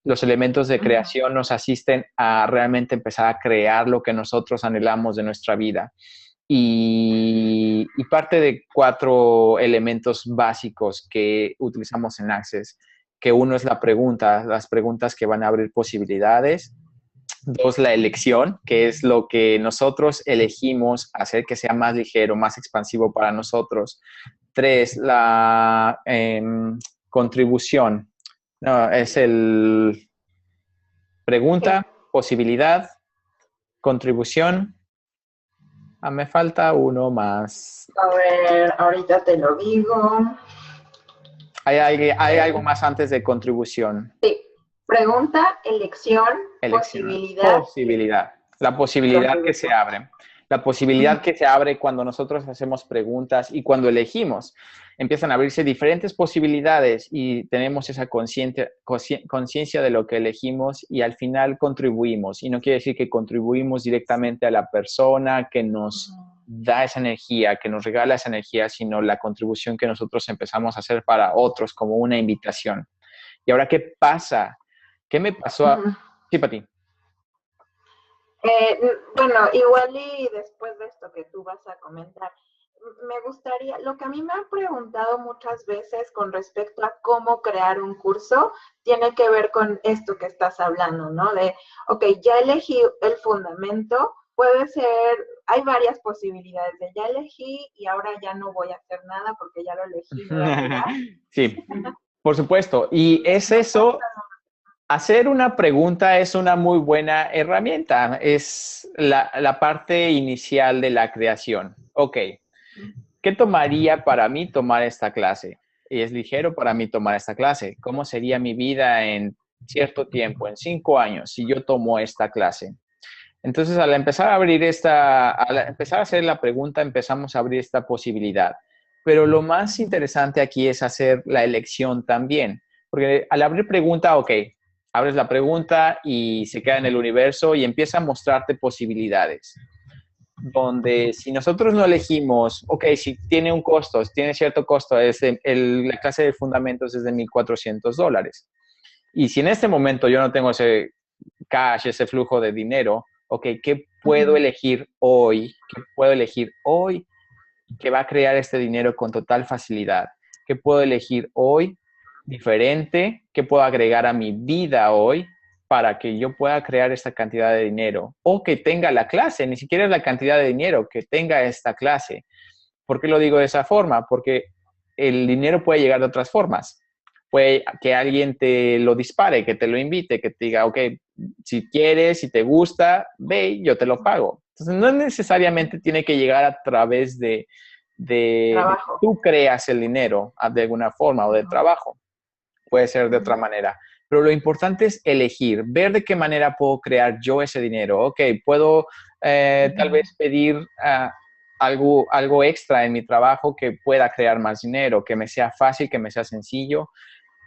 Los elementos de creación nos asisten a realmente empezar a crear lo que nosotros anhelamos de nuestra vida. Y parte de 4 elementos básicos que utilizamos en Access, que uno es la pregunta, las preguntas que van a abrir posibilidades. 2, la elección, que es lo que nosotros elegimos hacer que sea más ligero, más expansivo para nosotros. 3, la contribución. No, es el pregunta, posibilidad, contribución. Me falta uno más. A ver, ahorita te lo digo. Hay algo más antes de contribución. Sí. Pregunta, elección, posibilidad. Posibilidad. La posibilidad que se abre. La posibilidad que se abre cuando nosotros hacemos preguntas y cuando elegimos. Empiezan a abrirse diferentes posibilidades y tenemos esa conciencia de lo que elegimos y al final contribuimos. Y no quiere decir que contribuimos directamente a la persona que nos da esa energía, que nos regala esa energía, sino la contribución que nosotros empezamos a hacer para otros como una invitación. ¿Y ahora qué pasa? ¿Qué me pasó? Sí, Pati. Bueno, igual y después de esto que tú vas a comentar, me gustaría, lo que a mí me han preguntado muchas veces con respecto a cómo crear un curso, tiene que ver con esto que estás hablando, ¿no? De, ok, ya elegí el fundamento, puede ser, hay varias posibilidades de ya elegí y ahora ya no voy a hacer nada porque ya lo elegí. ¿Verdad? Sí, por supuesto. Y es eso. Hacer una pregunta es una muy buena herramienta. Es la parte inicial de la creación. Ok, ¿qué tomaría para mí tomar esta clase? Y es ligero para mí tomar esta clase. ¿Cómo sería mi vida en cierto tiempo, en 5 años, si yo tomo esta clase? Entonces, al empezar a hacer la pregunta, empezamos a abrir esta posibilidad. Pero lo más interesante aquí es hacer la elección también. Porque al abrir pregunta, ok, abres la pregunta y se queda en el universo y empieza a mostrarte posibilidades. Donde si nosotros no elegimos, ok, si tiene un costo, si tiene cierto costo, la clase de fundamentos es de $1,400. Y si en este momento yo no tengo ese cash, ese flujo de dinero, ok, ¿qué puedo elegir hoy? ¿Qué puedo elegir hoy que va a crear este dinero con total facilidad? ¿Qué puedo elegir hoy diferente? ¿Qué puedo agregar a mi vida hoy para que yo pueda crear esta cantidad de dinero? O que tenga la clase, ni siquiera es la cantidad de dinero, que tenga esta clase. ¿Por qué lo digo de esa forma? Porque el dinero puede llegar de otras formas. Puede que alguien te lo dispare, que te lo invite, que te diga, ok, si quieres, si te gusta, ve, yo te lo pago. Entonces, no necesariamente tiene que llegar a través de tú creas el dinero de alguna forma o de trabajo. Puede ser de otra manera. Pero lo importante es elegir, ver de qué manera puedo crear yo ese dinero. Ok, puedo tal vez pedir algo extra en mi trabajo que pueda crear más dinero, que me sea fácil, que me sea sencillo.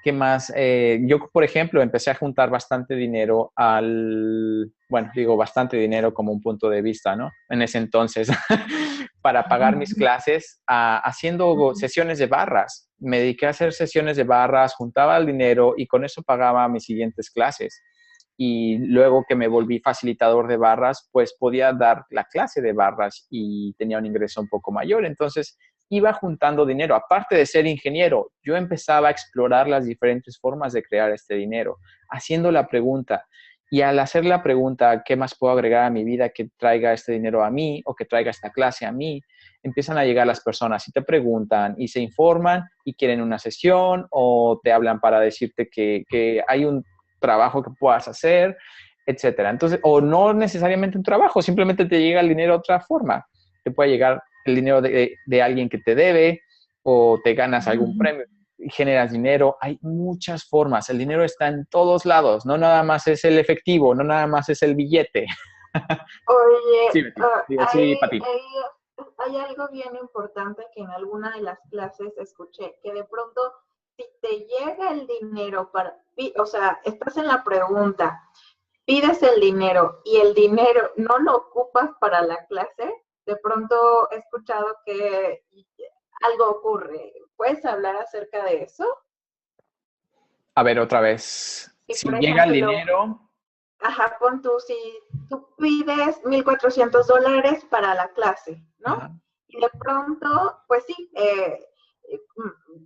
¿Qué más? Yo, por ejemplo, empecé a juntar bastante dinero bueno, digo bastante dinero como un punto de vista, ¿no? En ese entonces, para pagar mis clases, haciendo sesiones de barras. Me dediqué a hacer sesiones de barras, juntaba el dinero y con eso pagaba mis siguientes clases. Y luego que me volví facilitador de barras, pues podía dar la clase de barras y tenía un ingreso un poco mayor. Entonces, iba juntando dinero. Aparte de ser ingeniero, yo empezaba a explorar las diferentes formas de crear este dinero, haciendo la pregunta. Y al hacer la pregunta, ¿qué más puedo agregar a mi vida que traiga este dinero a mí o que traiga esta clase a mí? Empiezan a llegar las personas y te preguntan y se informan y quieren una sesión o te hablan para decirte que hay un trabajo que puedas hacer, etcétera. Entonces, o no necesariamente un trabajo, simplemente te llega el dinero de otra forma. Te puede llegar el dinero de alguien que te debe o te ganas algún premio y generas dinero. Hay muchas formas. El dinero está en todos lados. No nada más es el efectivo, no nada más es el billete. Oye, Sí, Betty. Digo, sí, Pati. hay algo bien importante que en alguna de las clases escuché, que de pronto si te llega el dinero o sea, estás en la pregunta, pides el dinero y el dinero no lo ocupas para la clase, de pronto he escuchado que algo ocurre. ¿Puedes hablar acerca de eso? A ver, otra vez. Y Si por llega el ejemplo, dinero, ajá, pon tú, si tú pides $1,400 para la clase, ¿no? ajá. Y de pronto, pues sí,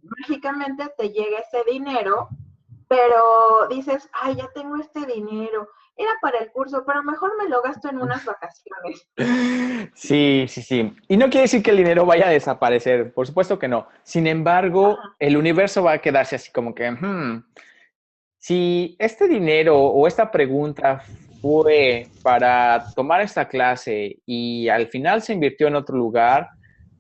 mágicamente te llega ese dinero, pero dices, ay, ya tengo este dinero, era para el curso, pero mejor me lo gasto en unas vacaciones. Sí, sí, sí. Y no quiere decir que el dinero vaya a desaparecer, por supuesto que no. Sin embargo, Ajá, el universo va a quedarse así como que, si este dinero o esta pregunta fue para tomar esta clase y al final se invirtió en otro lugar,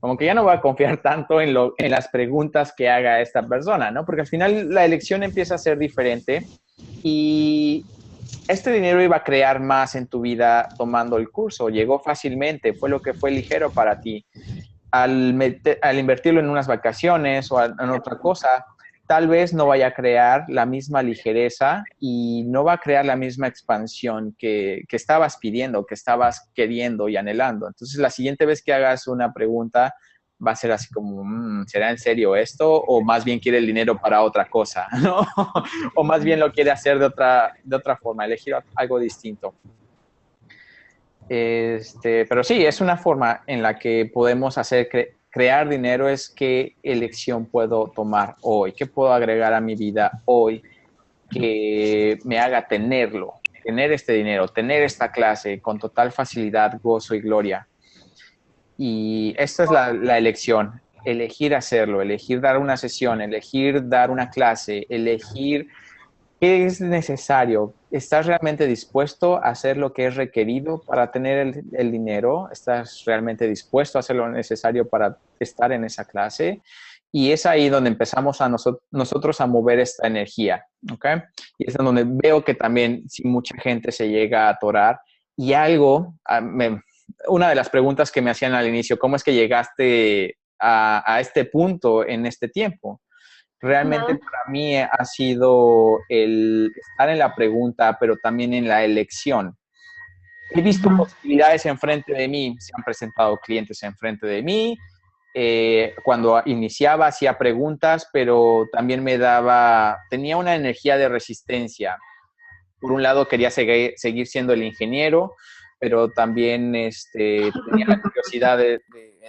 como que ya no va a confiar tanto en las preguntas que haga esta persona, ¿no? Porque al final la elección empieza a ser diferente y este dinero iba a crear más en tu vida tomando el curso, llegó fácilmente, fue lo que fue ligero para ti. Al invertirlo en unas vacaciones o en otra cosa, tal vez no vaya a crear la misma ligereza y no va a crear la misma expansión que estabas pidiendo, que estabas queriendo y anhelando. Entonces, la siguiente vez que hagas una pregunta, va a ser así como, ¿será en serio esto? O más bien quiere el dinero para otra cosa, ¿no? O más bien lo quiere hacer de otra forma, elegir algo distinto. Pero sí, es una forma en la que podemos crear dinero, es qué elección puedo tomar hoy, qué puedo agregar a mi vida hoy que me haga tener este dinero, tener esta clase con total facilidad, gozo y gloria. Y esta es la elección, elegir hacerlo, elegir dar una sesión, elegir dar una clase, elegir qué es necesario. ¿Estás realmente dispuesto a hacer lo que es requerido para tener el dinero? ¿Estás realmente dispuesto a hacer lo necesario para estar en esa clase? Y es ahí donde empezamos a nosotros a mover esta energía, ¿ok? Y es donde veo que también si mucha gente se llega a atorar y algo, una de las preguntas que me hacían al inicio, ¿cómo es que llegaste a este punto en este tiempo? Realmente ajá, para mí ha sido el estar en la pregunta, pero también en la elección. He visto ajá. posibilidades enfrente de mí, se han presentado clientes enfrente de mí. Cuando iniciaba hacía preguntas, pero también tenía una energía de resistencia. Por un lado quería seguir siendo el ingeniero, pero también tenía la curiosidad de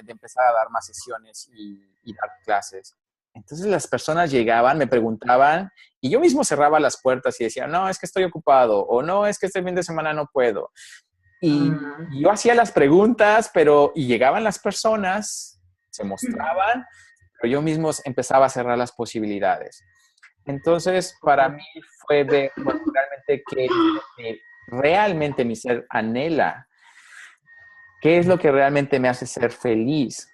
empezar a dar más sesiones y dar clases. Entonces las personas llegaban, me preguntaban y yo mismo cerraba las puertas y decía, no, es que estoy ocupado o no, es que este fin de semana no puedo. Y yo hacía las preguntas, y llegaban las personas, se mostraban, pero yo mismo empezaba a cerrar las posibilidades. Entonces, para mí fue ver, bueno, realmente qué es lo que realmente mi ser anhela, qué es lo que realmente me hace ser feliz.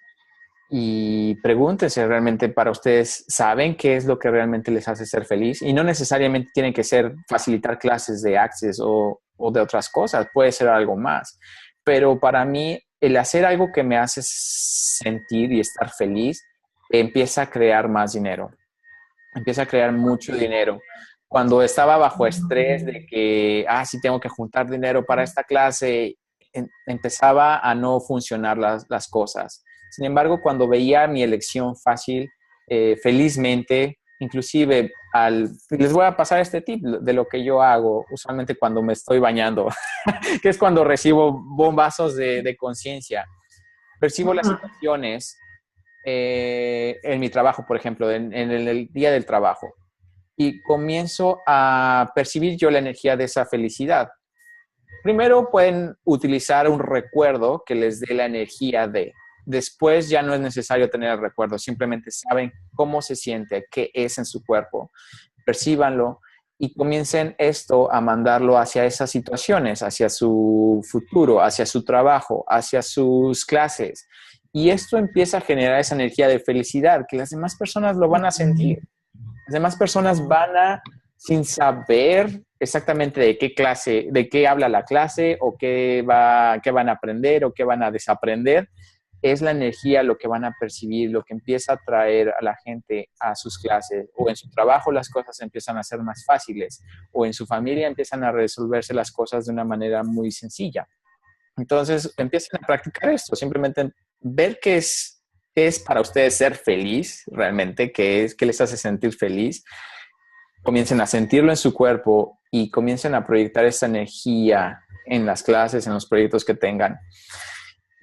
Y pregúntense realmente para ustedes, ¿saben qué es lo que realmente les hace ser feliz? Y no necesariamente tiene que ser facilitar clases de Access o de otras cosas, puede ser algo más. Pero para mí, el hacer algo que me hace sentir y estar feliz, empieza a crear más dinero, empieza a crear mucho dinero. Cuando estaba bajo estrés de que, sí tengo que juntar dinero para esta clase, empezaba a no funcionar las cosas. Sin embargo, cuando veía mi elección fácil, felizmente, inclusive les voy a pasar este tip de lo que yo hago usualmente cuando me estoy bañando, que es cuando recibo bombazos de conciencia. Percibo las situaciones en mi trabajo, por ejemplo, en el día del trabajo, y comienzo a percibir yo la energía de esa felicidad. Primero pueden utilizar un recuerdo que les dé la energía de. Después ya no es necesario tener el recuerdo, simplemente saben cómo se siente, qué es en su cuerpo, percíbanlo y comiencen esto a mandarlo hacia esas situaciones, hacia su futuro, hacia su trabajo, hacia sus clases. Y esto empieza a generar esa energía de felicidad que las demás personas lo van a sentir. Las demás personas van a sin saber exactamente de qué clase, de qué habla la clase o qué van a aprender o qué van a desaprender. Es la energía lo que van a percibir, lo que empieza a traer a la gente a sus clases, o en su trabajo las cosas empiezan a ser más fáciles, o en su familia empiezan a resolverse las cosas de una manera muy sencilla. Entonces empiezan a practicar esto, simplemente ver qué es para ustedes ser feliz realmente, qué les hace sentir feliz. Comiencen a sentirlo en su cuerpo y comiencen a proyectar esa energía en las clases, en los proyectos que tengan.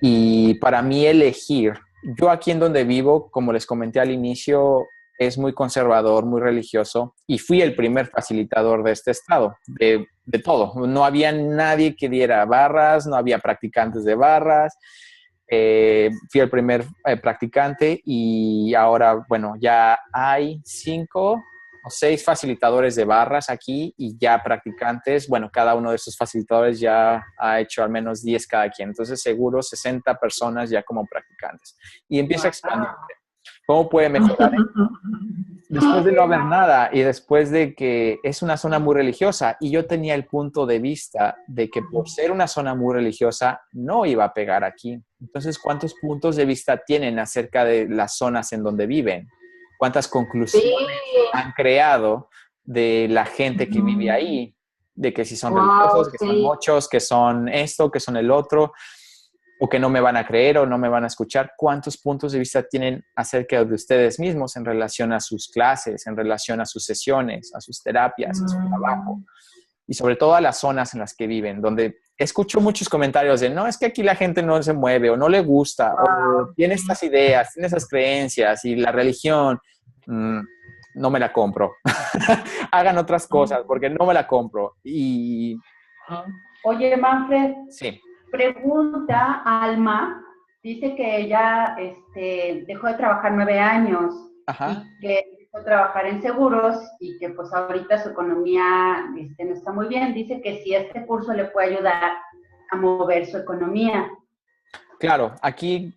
Y para mí elegir, yo aquí en donde vivo, como les comenté al inicio, es muy conservador, muy religioso, y fui el primer facilitador de este estado, de todo. No había nadie que diera barras, no había practicantes de barras. Fui el primer practicante y ahora, bueno, ya hay 5 o 6 facilitadores de barras aquí y ya practicantes. Bueno, cada uno de esos facilitadores ya ha hecho al menos 10 cada quien. Entonces, seguro 60 personas ya como practicantes. Y empieza a expandirse. ¿Cómo puede mejorar? Después de no haber nada y después de que es una zona muy religiosa, y yo tenía el punto de vista de que por ser una zona muy religiosa no iba a pegar aquí. Entonces, ¿cuántos puntos de vista tienen acerca de las zonas en donde viven? ¿Cuántas conclusiones han creado de la gente que vive ahí? De que si son religiosos, que son mochos, que son esto, que son el otro, o que no me van a creer o no me van a escuchar. ¿Cuántos puntos de vista tienen acerca de ustedes mismos en relación a sus clases, en relación a sus sesiones, a sus terapias, a su trabajo? Y sobre todo a las zonas en las que viven, donde escucho muchos comentarios de, no, es que aquí la gente no se mueve o no le gusta, o tiene estas ideas, tiene esas creencias y la religión, no me la compro. Hagan otras cosas porque no me la compro. Y... Oye, Manfred. Sí. Pregunta Alma, dice que ella dejó de trabajar 9 años. Ajá. Y que empezó a trabajar en seguros y que pues ahorita su economía no está muy bien. Dice que si este curso le puede ayudar a mover su economía. Claro, aquí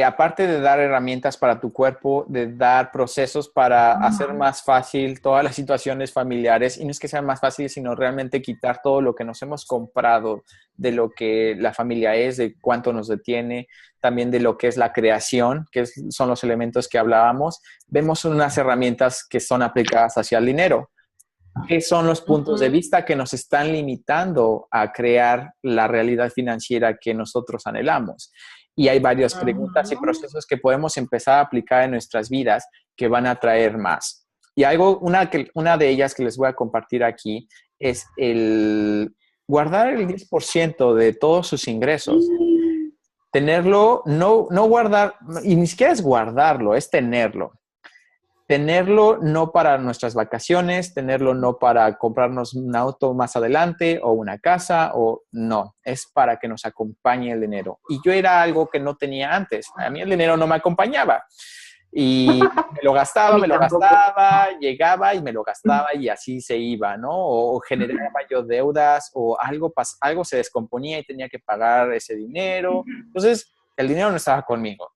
aparte de dar herramientas para tu cuerpo, de dar procesos para hacer más fácil todas las situaciones familiares, y no es que sean más fáciles, sino realmente quitar todo lo que nos hemos comprado de lo que la familia es, de cuánto nos detiene, también de lo que es la creación, son los elementos que hablábamos. Vemos unas herramientas que son aplicadas hacia el dinero. ¿Qué son los puntos de vista que nos están limitando a crear la realidad financiera que nosotros anhelamos? Y hay varias preguntas y procesos que podemos empezar a aplicar en nuestras vidas que van a traer más. Y una de ellas que les voy a compartir aquí es el guardar el 10% de todos sus ingresos. Tenerlo, no guardar, y ni siquiera es guardarlo, es tenerlo. Tenerlo no para nuestras vacaciones, tenerlo no para comprarnos un auto más adelante o una casa, o no, es para que nos acompañe el dinero. Y yo era algo que no tenía antes. A mí el dinero no me acompañaba. Y me lo gastaba, llegaba y me lo gastaba y así se iba, ¿no? O generaba yo deudas o algo se descomponía y tenía que pagar ese dinero. Entonces, el dinero no estaba conmigo.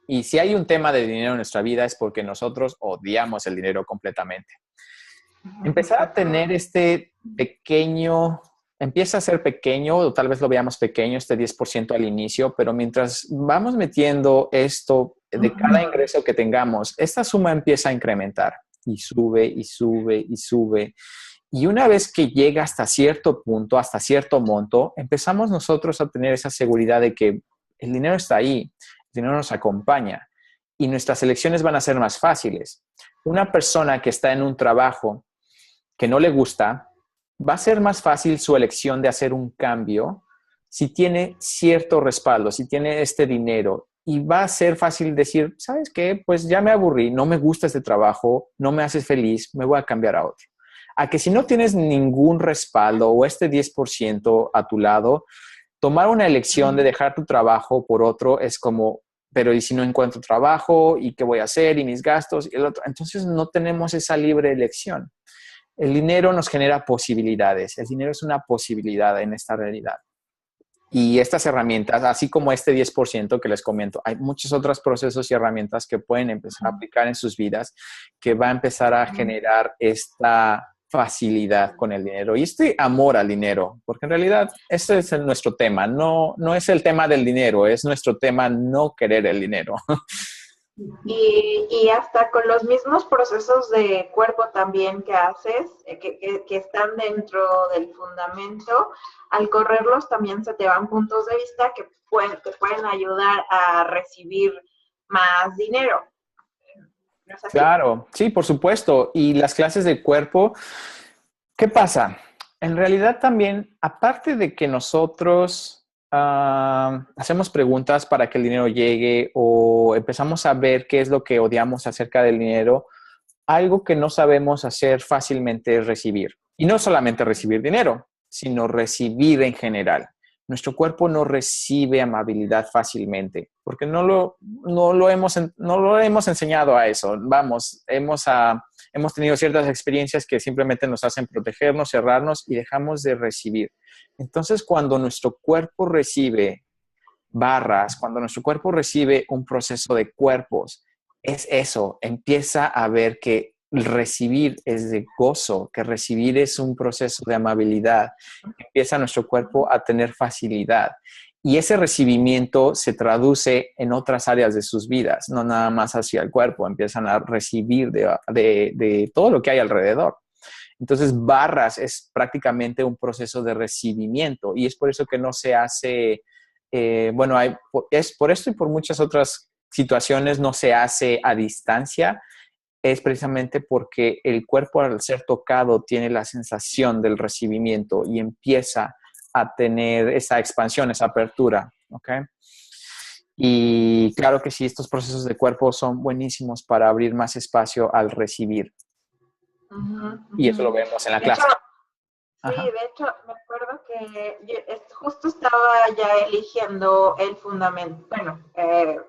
Y si hay un tema de dinero en nuestra vida es porque nosotros odiamos el dinero completamente. Empezar a tener empieza a ser pequeño, o tal vez lo veamos pequeño, este 10% al inicio, pero mientras vamos metiendo esto de cada ingreso que tengamos, esta suma empieza a incrementar y sube y sube y sube. Y una vez que llega hasta cierto punto, hasta cierto monto, empezamos nosotros a tener esa seguridad de que el dinero está ahí, el dinero nos acompaña y nuestras elecciones van a ser más fáciles. Una persona que está en un trabajo que no le gusta, va a ser más fácil su elección de hacer un cambio si tiene cierto respaldo, si tiene este dinero. Y va a ser fácil decir, ¿sabes qué? Pues ya me aburrí, no me gusta este trabajo, no me hace feliz, me voy a cambiar a otro. A que si no tienes ningún respaldo o este 10% a tu lado, tomar una elección de dejar tu trabajo por otro es como, pero ¿y si no encuentro trabajo? ¿Y qué voy a hacer? ¿Y mis gastos? Y el otro. Entonces no tenemos esa libre elección. El dinero nos genera posibilidades. El dinero es una posibilidad en esta realidad. Y estas herramientas, así como este 10% que les comento, hay muchos otros procesos y herramientas que pueden empezar a aplicar en sus vidas que va a empezar a generar esta facilidad con el dinero y este amor al dinero, porque en realidad ese es nuestro tema, no es el tema del dinero, es nuestro tema no querer el dinero. Y hasta con los mismos procesos de cuerpo también que haces, que están dentro del fundamento, al correrlos también se te van puntos de vista que te pueden ayudar a recibir más dinero. ¿No es así? Claro, sí, por supuesto. Y las clases de cuerpo, ¿qué pasa? En realidad también, aparte de que nosotros hacemos preguntas para que el dinero llegue o empezamos a ver qué es lo que odiamos acerca del dinero, algo que no sabemos hacer fácilmente es recibir. Y no solamente recibir dinero, sino recibir en general. Nuestro cuerpo no recibe amabilidad fácilmente porque no lo hemos enseñado a eso. Vamos, hemos tenido ciertas experiencias que simplemente nos hacen protegernos, cerrarnos y dejamos de recibir. Entonces, cuando nuestro cuerpo recibe barras, cuando nuestro cuerpo recibe un proceso de cuerpos, es eso, empieza a ver que recibir es de gozo, que recibir es un proceso de amabilidad, empieza nuestro cuerpo a tener facilidad. Y ese recibimiento se traduce en otras áreas de sus vidas, no nada más hacia el cuerpo, empiezan a recibir de todo lo que hay alrededor. Entonces, barras es prácticamente un proceso de recibimiento y es por eso que no se hace, es por esto y por muchas otras situaciones no se hace a distancia, es precisamente porque el cuerpo al ser tocado tiene la sensación del recibimiento y empieza a tener esa expansión, esa apertura, ¿ok? Y claro que sí, estos procesos de cuerpo son buenísimos para abrir más espacio al recibir. Y eso lo vemos en la clase. Sí, de hecho, me acuerdo que justo estaba ya eligiendo el fundamento,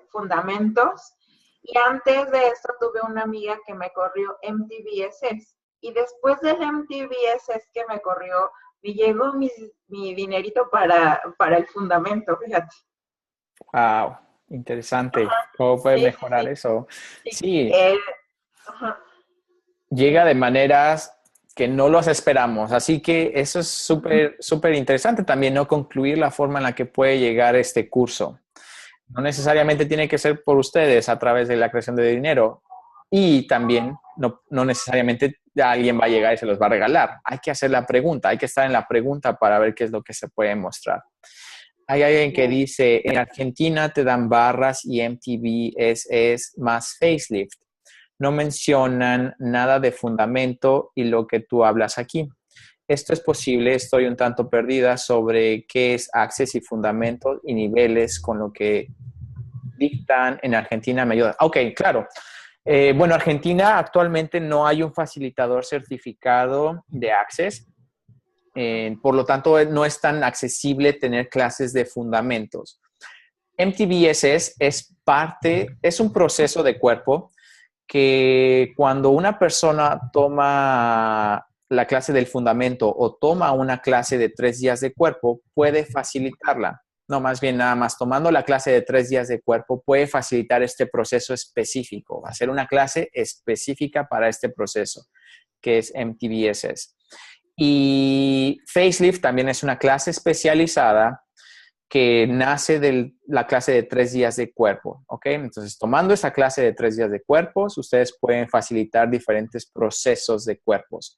fundamentos, y antes de esto tuve una amiga que me corrió MTBSS, y después del MTBSS que me corrió, me llegó mi dinerito para el fundamento, fíjate. Wow, interesante. ¿Cómo puede mejorar eso? Sí. Llega de maneras que no los esperamos. Así que eso es súper interesante también, ¿no? Concluir la forma en la que puede llegar este curso. No necesariamente tiene que ser por ustedes a través de la creación de dinero. Y también no necesariamente alguien va a llegar y se los va a regalar. Hay que hacer la pregunta, hay que estar en la pregunta para ver qué es lo que se puede mostrar. Hay alguien que dice, en Argentina te dan barras y MTBSS más facelift. No mencionan nada de fundamento y lo que tú hablas aquí. Esto es posible, estoy un tanto perdida sobre qué es Access y fundamentos y niveles con lo que dictan en Argentina. Me ayuda. Ok, claro. Bueno, Argentina actualmente no hay un facilitador certificado de Access. Por lo tanto, no es tan accesible tener clases de fundamentos. MTBSS es un proceso de cuerpo que cuando una persona toma la clase del fundamento o toma una clase de 3 días de cuerpo, puede facilitarla. No, más bien nada más tomando la clase de 3 días de cuerpo puede facilitar este proceso específico, hacer una clase específica para este proceso, que es MTBSS. Y Facelift también es una clase especializada que nace de la clase de 3 días de cuerpo, ¿ok? Entonces, tomando esa clase de 3 días de cuerpos, ustedes pueden facilitar diferentes procesos de cuerpos.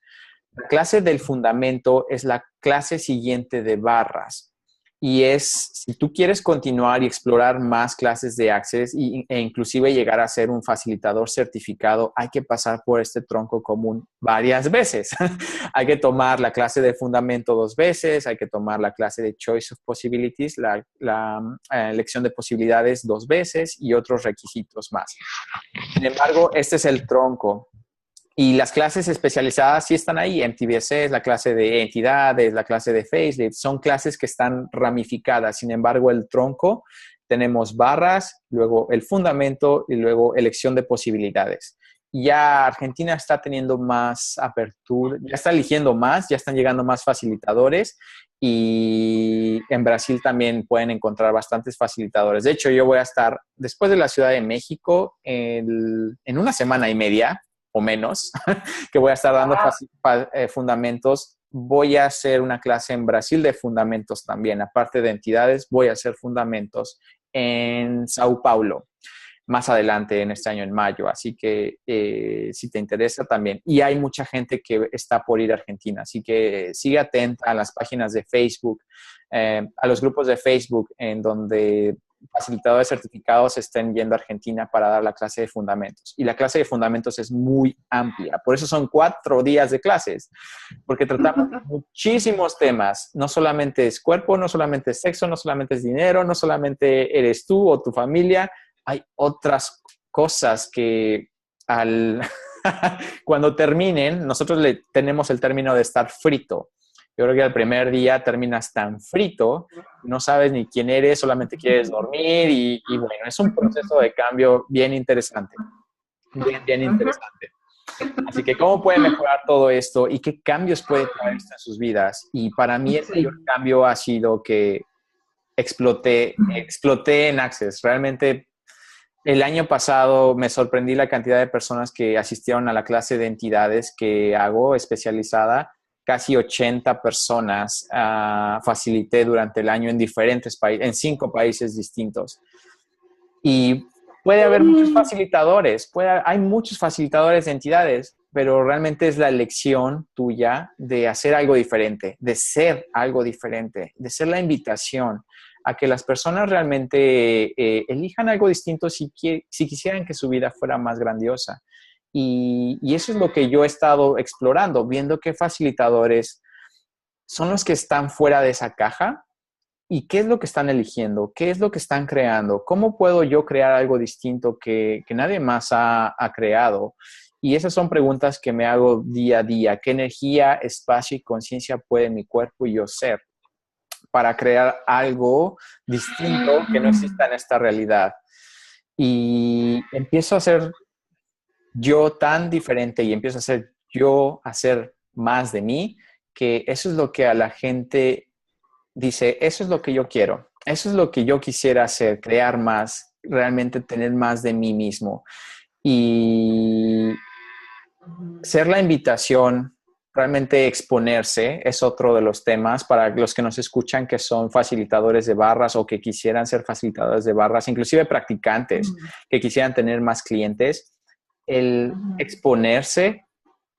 La clase del fundamento es la clase siguiente de barras y si tú quieres continuar y explorar más clases de Access e inclusive llegar a ser un facilitador certificado, hay que pasar por este tronco común varias veces. Hay que tomar la clase de fundamento 2 veces, hay que tomar la clase de Choice of Possibilities, la elección de posibilidades 2 veces y otros requisitos más. Sin embargo, este es el tronco. Y las clases especializadas sí están ahí. MTBSS, la clase de entidades, la clase de Facelift, son clases que están ramificadas. Sin embargo, el tronco, tenemos barras, luego el fundamento y luego elección de posibilidades. Ya Argentina está teniendo más apertura, ya está eligiendo más, ya están llegando más facilitadores y en Brasil también pueden encontrar bastantes facilitadores. De hecho, yo voy a estar después de la Ciudad de México en una semana y media. o menos, que voy a estar dando fundamentos. Voy a hacer una clase en Brasil de fundamentos también. Aparte de entidades, voy a hacer fundamentos en Sao Paulo más adelante en este año, en mayo. Así que si te interesa también. Y hay mucha gente que está por ir a Argentina. Así que sigue atenta a las páginas de Facebook, a los grupos de Facebook en donde facilitadores certificados estén yendo a Argentina para dar la clase de fundamentos. Y la clase de fundamentos es muy amplia. Por eso son 4 días de clases, porque tratamos muchísimos temas. No solamente es cuerpo, no solamente es sexo, no solamente es dinero, no solamente eres tú o tu familia. Hay otras cosas que cuando terminen, nosotros le tenemos el término de estar frito. Yo creo que al primer día terminas tan frito, no sabes ni quién eres, solamente quieres dormir y bueno, es un proceso de cambio bien interesante, bien interesante. Así que, ¿cómo puede mejorar todo esto y qué cambios puede traer esto en sus vidas? Y para mí el mayor cambio ha sido que exploté en Access. Realmente, el año pasado me sorprendí la cantidad de personas que asistieron a la clase de entidades que hago especializada. Casi 80 personas facilité durante el año en diferentes países, en 5 países distintos. Y puede haber muchos facilitadores, hay muchos facilitadores de entidades, pero realmente es la elección tuya de hacer algo diferente, de ser algo diferente, de ser la invitación a que las personas realmente elijan algo distinto si quisieran que su vida fuera más grandiosa. Y eso es lo que yo he estado explorando, viendo qué facilitadores son los que están fuera de esa caja y qué es lo que están eligiendo, qué es lo que están creando, cómo puedo yo crear algo distinto que nadie más ha creado. Y esas son preguntas que me hago día a día. ¿Qué energía, espacio y conciencia puede mi cuerpo y yo ser para crear algo distinto que no exista en esta realidad? Y empiezo a ser yo tan diferente y empiezo a ser yo, a hacer más de mí, que eso es lo que a la gente dice, eso es lo que yo quiero, eso es lo que yo quisiera hacer, crear más, realmente tener más de mí mismo. Y ser la invitación, realmente exponerse, es otro de los temas para los que nos escuchan que son facilitadores de barras o que quisieran ser facilitadores de barras, inclusive practicantes que quisieran tener más clientes. El exponerse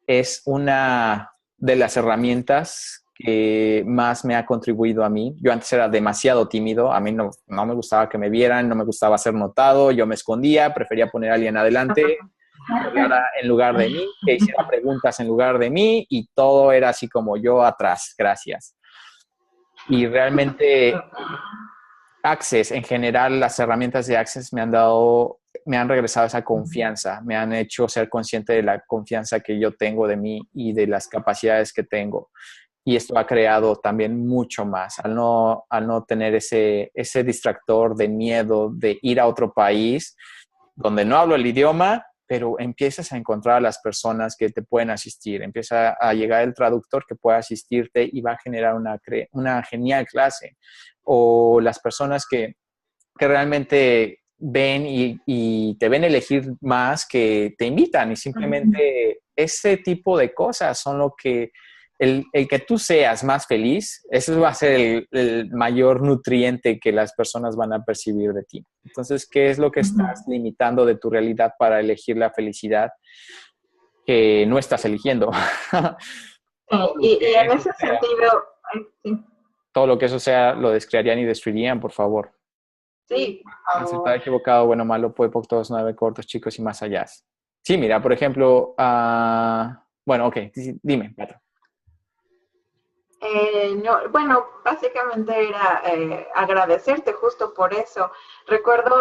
es una de las herramientas que más me ha contribuido a mí. Yo antes era demasiado tímido, a mí no me gustaba que me vieran, no me gustaba ser notado, yo me escondía, prefería poner a alguien adelante que hablara en lugar de mí, que hiciera preguntas en lugar de mí y todo era así como yo atrás, gracias. Y realmente Access, en general, las herramientas de Access me han regresado esa confianza, me han hecho ser consciente de la confianza que yo tengo de mí y de las capacidades que tengo. Y esto ha creado también mucho más, al no tener ese distractor de miedo de ir a otro país donde no hablo el idioma, pero empiezas a encontrar a las personas que te pueden asistir, empieza a llegar el traductor que pueda asistirte y va a generar una genial clase. O las personas que realmente ven y te ven elegir más, que te invitan y simplemente ese tipo de cosas son lo que el que tú seas más feliz, eso va a ser el mayor nutriente que las personas van a percibir de ti. Entonces, ¿qué es lo que estás limitando de tu realidad para elegir la felicidad que no estás eligiendo? Y en ese sentido, sí. Todo lo que eso sea, lo descrearían y destruirían, por favor. Sí. Está equivocado, bueno, malo, puede por todos 9 cortos, chicos y más allá. Sí, mira, por ejemplo, bueno, ok, dime, Pato. No, bueno, básicamente era agradecerte justo por eso. Recuerdo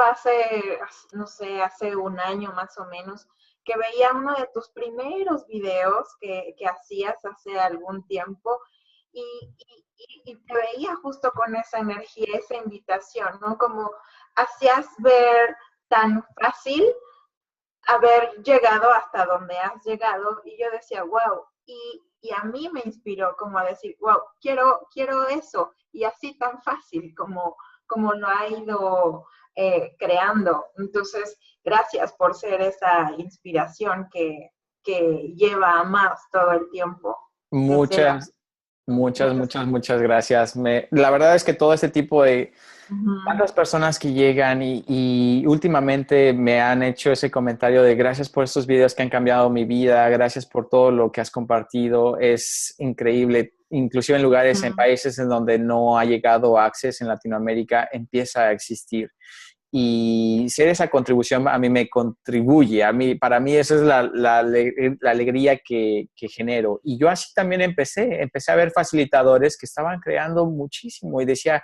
no sé, hace un año más o menos, que veía uno de tus primeros videos que hacías hace algún tiempo y te veía justo con esa energía, esa invitación, ¿no? Como hacías ver tan fácil haber llegado hasta donde has llegado y yo decía, wow, y a mí me inspiró como a decir, wow, quiero eso, y así tan fácil como lo ha ido creando. Entonces, gracias por ser esa inspiración que que lleva a más todo el tiempo. Muchas, muchas gracias. La verdad es que todo este tipo de tantas personas que llegan y últimamente me han hecho ese comentario de gracias por estos videos que han cambiado mi vida, gracias por todo lo que has compartido, es increíble. Inclusive en lugares, en países en donde no ha llegado Access en Latinoamérica, empieza a existir. Y ser esa contribución a mí me contribuye, para mí esa es la alegría que genero. Y yo así también empecé a ver facilitadores que estaban creando muchísimo y decía,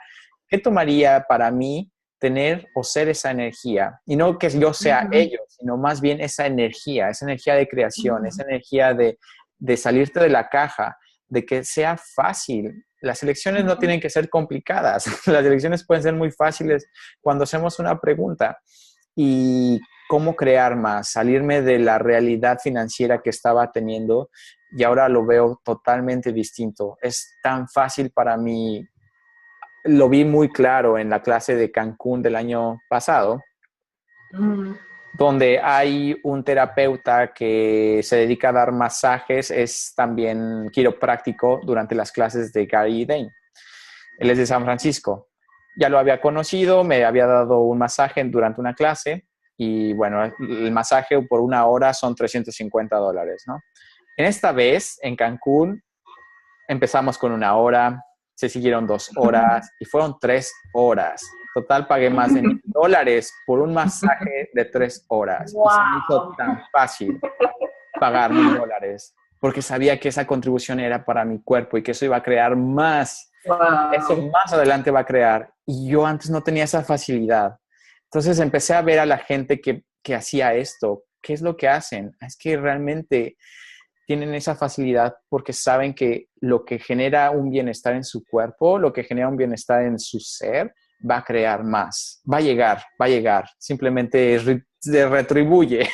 ¿qué tomaría para mí tener o ser esa energía? Y no que yo sea ellos, sino más bien esa energía de creación, esa energía de salirte de la caja, de que sea fácil. Las elecciones no tienen que ser complicadas. Las elecciones pueden ser muy fáciles cuando hacemos una pregunta. Y cómo crear más, salirme de la realidad financiera que estaba teniendo y ahora lo veo totalmente distinto. Es tan fácil para mí. Lo vi muy claro en la clase de Cancún del año pasado, donde hay un terapeuta que se dedica a dar masajes, es también quiropráctico durante las clases de Gary Dane. Él es de San Francisco. Ya lo había conocido, me había dado un masaje durante una clase y bueno, el masaje por 1 hora son $350, ¿no? En esta vez, en Cancún, empezamos con 1 hora, se siguieron 2 horas y fueron 3 horas. Total, pagué más de $1,000 por un masaje de 3 horas. Wow. Y se me hizo tan fácil pagar $1,000 porque sabía que esa contribución era para mi cuerpo y que eso iba a crear más. Wow. Eso más adelante va a crear. Y yo antes no tenía esa facilidad. Entonces empecé a ver a la gente que hacía esto. ¿Qué es lo que hacen? Es que realmente tienen esa facilidad porque saben que lo que genera un bienestar en su cuerpo, lo que genera un bienestar en su ser, va a crear más. Va a llegar. Simplemente se retribuye.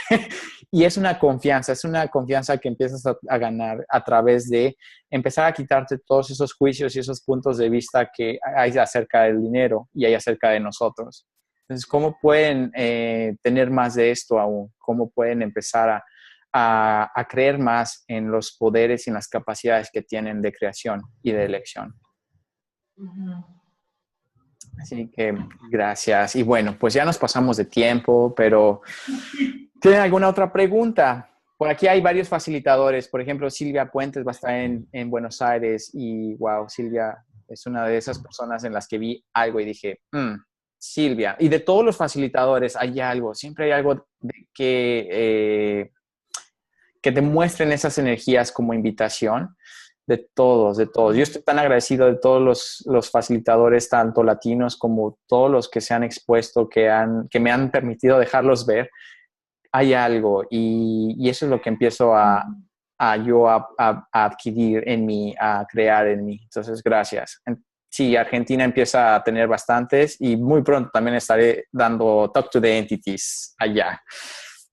Y es una confianza que empiezas a ganar a través de empezar a quitarte todos esos juicios y esos puntos de vista que hay acerca del dinero y hay acerca de nosotros. Entonces, ¿cómo pueden tener más de esto aún? ¿Cómo pueden empezar a creer más en los poderes y en las capacidades que tienen de creación y de elección? Así que gracias. Y bueno, pues ya nos pasamos de tiempo, pero ¿tienen alguna otra pregunta? Por aquí hay varios facilitadores. Por ejemplo, Silvia Puentes va a estar en Buenos Aires y wow, Silvia es una de esas personas en las que vi algo y dije, Silvia. Y de todos los facilitadores hay algo, siempre hay algo que te muestren esas energías como invitación. De todos. Yo estoy tan agradecido de todos los facilitadores, tanto latinos como todos los que se han expuesto, que me han permitido dejarlos ver. Hay algo y eso es lo que empiezo a adquirir en mí, a crear en mí. Entonces, gracias. Sí, Argentina empieza a tener bastantes y muy pronto también estaré dando Talk to the Entities allá,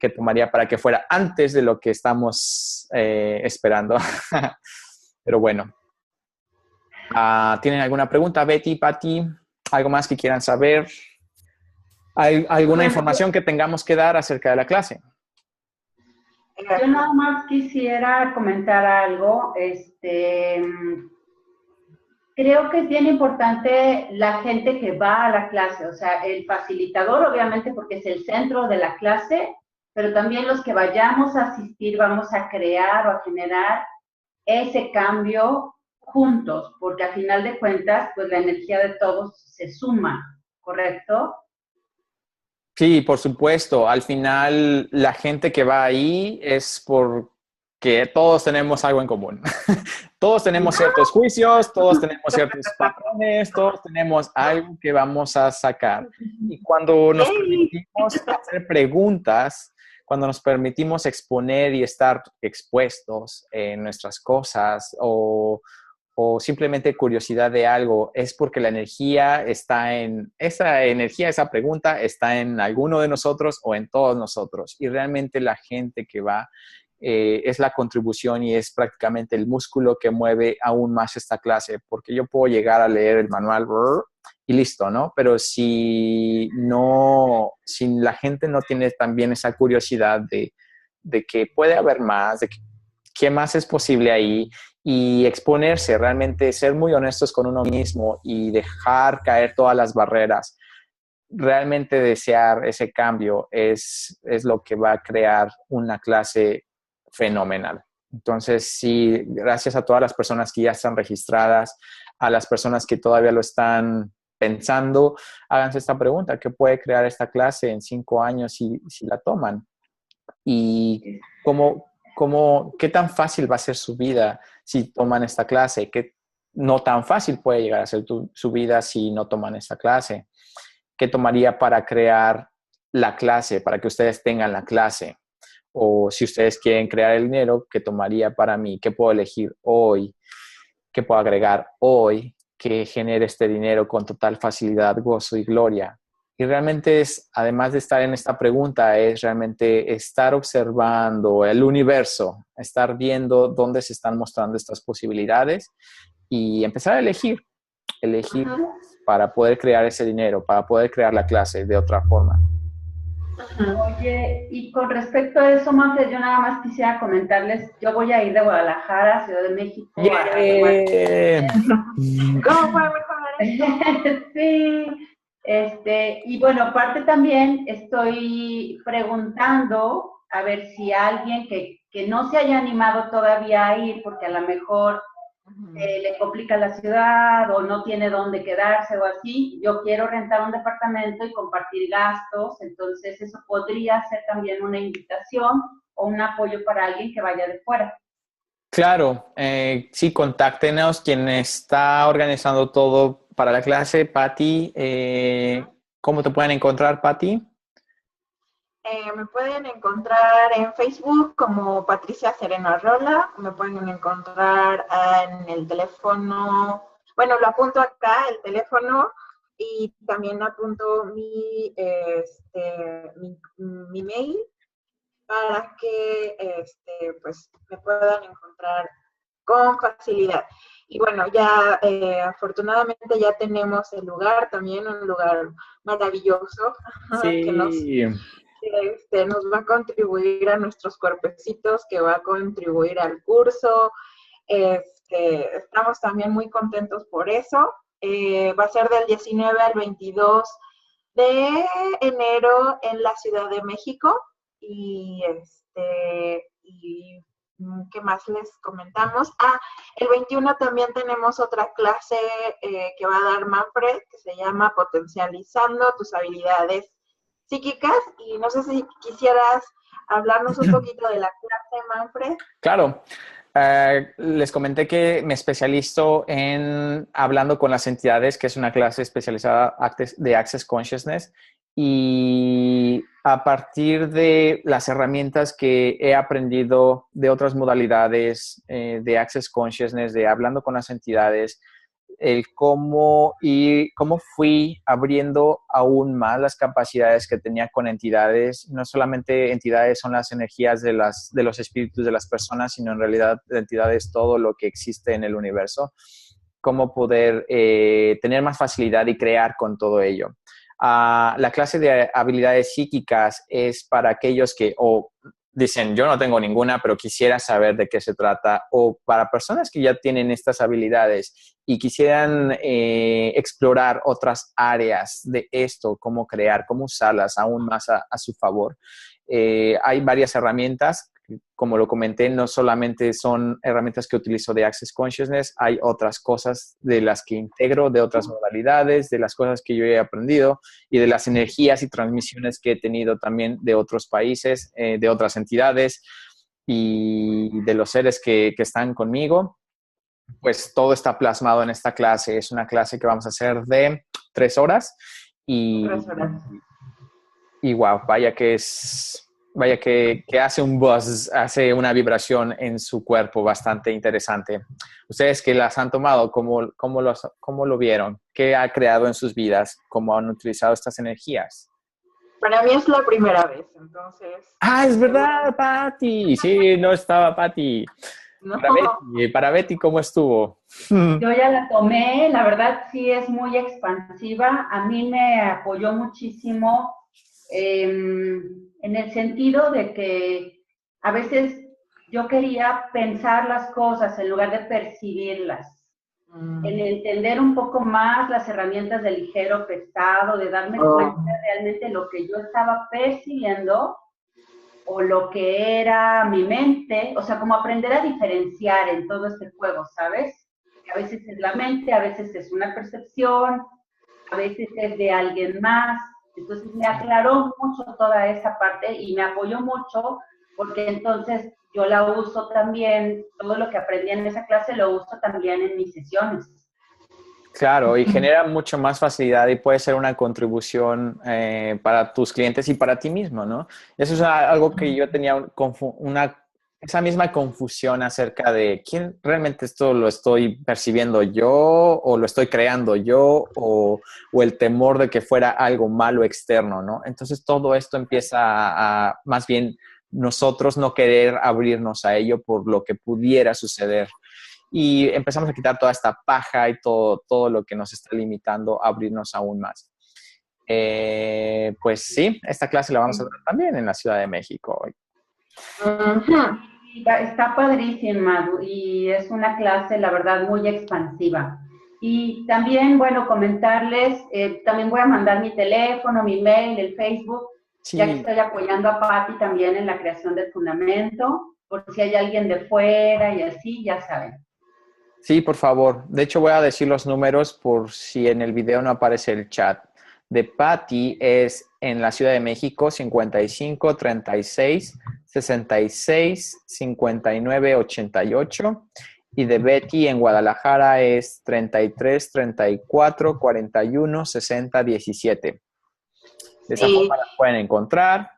que tomaría para que fuera antes de lo que estamos esperando. Pero bueno, ¿tienen alguna pregunta, Betty, Patty? ¿Algo más que quieran saber? ¿Hay alguna información que tengamos que dar acerca de la clase? Yo nada más quisiera comentar algo. Creo que es bien importante la gente que va a la clase, o sea, el facilitador, obviamente, porque es el centro de la clase, pero también los que vayamos a asistir, vamos a crear o a generar ese cambio juntos, porque a final de cuentas, pues la energía de todos se suma, ¿correcto? Sí, por supuesto. Al final, la gente que va ahí es porque todos tenemos algo en común. Todos tenemos ciertos juicios, todos tenemos ciertos patrones, todos tenemos algo que vamos a sacar. Y cuando nos permitimos hacer preguntas, cuando nos permitimos exponer y estar expuestos en nuestras cosas o simplemente curiosidad de algo, es porque la energía está esa pregunta está en alguno de nosotros o en todos nosotros. Y realmente la gente que va es la contribución y es prácticamente el músculo que mueve aún más esta clase, porque yo puedo llegar a leer el manual y listo, ¿no? Pero si la gente no tiene también esa curiosidad de de que puede haber más, de que qué más es posible ahí y exponerse, realmente ser muy honestos con uno mismo y dejar caer todas las barreras. Realmente desear ese cambio es lo que va a crear una clase fenomenal. Entonces, sí, gracias a todas las personas que ya están registradas, a las personas que todavía lo están pensando, háganse esta pregunta: ¿qué puede crear esta clase en 5 años si la toman? Y qué tan fácil va a ser su vida si toman esta clase, qué no tan fácil puede llegar a ser su vida si no toman esta clase, qué tomaría para crear la clase, para que ustedes tengan la clase, o si ustedes quieren crear el dinero, qué tomaría para mí, qué puedo elegir hoy, qué puedo agregar hoy, que genere este dinero con total facilidad, gozo y gloria. Y realmente es, además de estar en esta pregunta, es realmente estar observando el universo, estar viendo dónde se están mostrando estas posibilidades y empezar a elegir Ajá, para poder crear ese dinero, para poder crear la clase de otra forma. ajá. Oye, y con respecto a eso, Montes, yo nada más quisiera comentarles, yo voy a ir de Guadalajara a Ciudad de México a tomar ¡Yeah! ¿Cómo puede mejorar esto? sí, y bueno, aparte también estoy preguntando a ver si alguien que no se haya animado todavía a ir, porque a lo mejor le complica la ciudad o no tiene dónde quedarse o así, yo quiero rentar un departamento y compartir gastos, entonces eso podría ser también una invitación o un apoyo para alguien que vaya de fuera. Claro, sí, contáctenos quien está organizando todo para la clase, Patti. ¿Cómo te pueden encontrar, Patti? Me pueden encontrar en Facebook como Patricia Sereno Arrola, me pueden encontrar en el teléfono, bueno, lo apunto acá, el teléfono, y también apunto mi mail para que pues, me puedan encontrar con facilidad. Y bueno, ya afortunadamente ya tenemos el lugar, también un lugar maravilloso que Sí, nos va a contribuir a nuestros cuerpecitos, que va a contribuir al curso. Estamos también muy contentos por eso. Va a ser del 19 al 22 de enero en la Ciudad de México. Y ¿qué más les comentamos? El 21 también tenemos otra clase que va a dar Manfred, que se llama Potencializando tus habilidades psíquicas. Y no sé si quisieras hablarnos un poquito de la clase, Manfred. claro. Les comenté que me especializo en hablando con las entidades, que es una clase especializada de Access Consciousness, y a partir de las herramientas que he aprendido de otras modalidades de Access Consciousness, de hablando con las entidades, el cómo fui abriendo aún más las capacidades que tenía con entidades. No solamente entidades son las energías de los espíritus de las personas, sino en realidad entidades todo lo que existe en el universo. Cómo poder tener más facilidad y crear con todo ello. La clase de habilidades psíquicas es para aquellos que dicen, yo no tengo ninguna, pero quisiera saber de qué se trata, o para personas que ya tienen estas habilidades y quisieran explorar otras áreas de esto, cómo crear, cómo usarlas aún más a su favor. Hay varias herramientas. Como lo comenté, no solamente son herramientas que utilizo de Access Consciousness, hay otras cosas de las que integro, de otras modalidades, de las cosas que yo he aprendido y de las energías y transmisiones que he tenido también de otros países, de otras entidades y de los seres que están conmigo. Pues todo está plasmado en esta clase. Es una clase que vamos a hacer de 3 horas y, 3 horas. y wow, vaya que hace un buzz, hace una vibración en su cuerpo bastante interesante. Ustedes que las han tomado, ¿cómo lo vieron? ¿Qué ha creado en sus vidas? ¿Cómo han utilizado estas energías? Para mí es la primera vez, entonces. Ah, es verdad, Patti. Sí, no estaba Patti. No. Para Betty, ¿cómo estuvo? Yo ya la tomé, la verdad sí es muy expansiva. A mí me apoyó muchísimo en el sentido de que a veces yo quería pensar las cosas en lugar de percibirlas. En entender un poco más las herramientas de ligero, pesado, de darme cuenta realmente de lo que yo estaba percibiendo o lo que era mi mente, o sea, como aprender a diferenciar en todo este juego, ¿sabes? Que a veces es la mente, a veces es una percepción, a veces es de alguien más. Entonces me aclaró mucho toda esa parte y me apoyó mucho porque entonces yo la uso también, todo lo que aprendí en esa clase lo uso también en mis sesiones. Claro, y genera mucho más facilidad y puede ser una contribución para tus clientes y para ti mismo, ¿no? Eso es algo que yo tenía esa misma confusión acerca de quién realmente esto lo estoy percibiendo yo o lo estoy creando yo o el temor de que fuera algo malo externo, ¿no? Entonces todo esto empieza a más bien nosotros no querer abrirnos a ello por lo que pudiera suceder. Y empezamos a quitar toda esta paja y todo lo que nos está limitando a abrirnos aún más. Pues sí, esta clase la vamos a dar también en la Ciudad de México hoy. Está padrísima y es una clase, la verdad, muy expansiva. Y también, bueno, comentarles, también voy a mandar mi teléfono, mi mail, el Facebook, sí. Ya que estoy apoyando a Patti también en la creación del fundamento, por si hay alguien de fuera y así, ya saben. Sí, por favor. De hecho, voy a decir los números por si en el video no aparece el chat. De Patti es en la Ciudad de México 55 36 66 59 88 y de Betty en Guadalajara es 33 34 41 60 17. De esa forma las pueden encontrar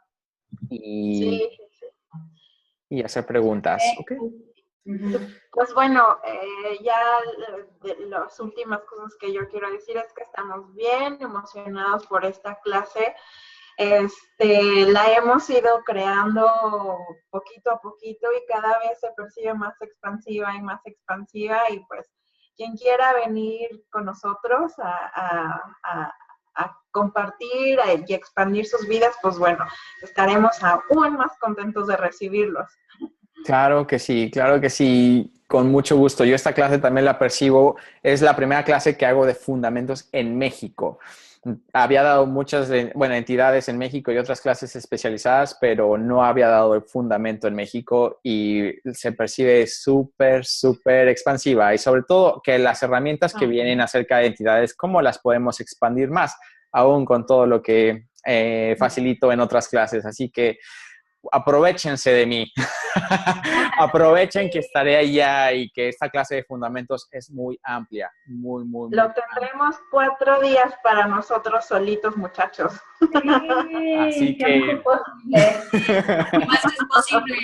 y hacer preguntas. ¿Okay? Pues bueno, ya de las últimas cosas que yo quiero decir es que estamos bien emocionados por esta clase. La hemos ido creando poquito a poquito y cada vez se percibe más expansiva y más expansiva y pues quien quiera venir con nosotros a compartir y expandir sus vidas, pues bueno, estaremos aún más contentos de recibirlos. Claro que sí, con mucho gusto. Yo esta clase también la percibo, es la primera clase que hago de fundamentos en México. Había dado muchas, entidades en México y otras clases especializadas, pero no había dado el fundamento en México y se percibe súper, súper expansiva y sobre todo que las herramientas que vienen acerca de entidades, ¿cómo las podemos expandir más? Aún con todo lo que facilito en otras clases. Así que aprovéchense de mí. Aprovechen que estaré allá y que esta clase de fundamentos es muy amplia, muy Lo tendremos 4 días para nosotros solitos, muchachos. Sí, así que... ¿Qué más es posible?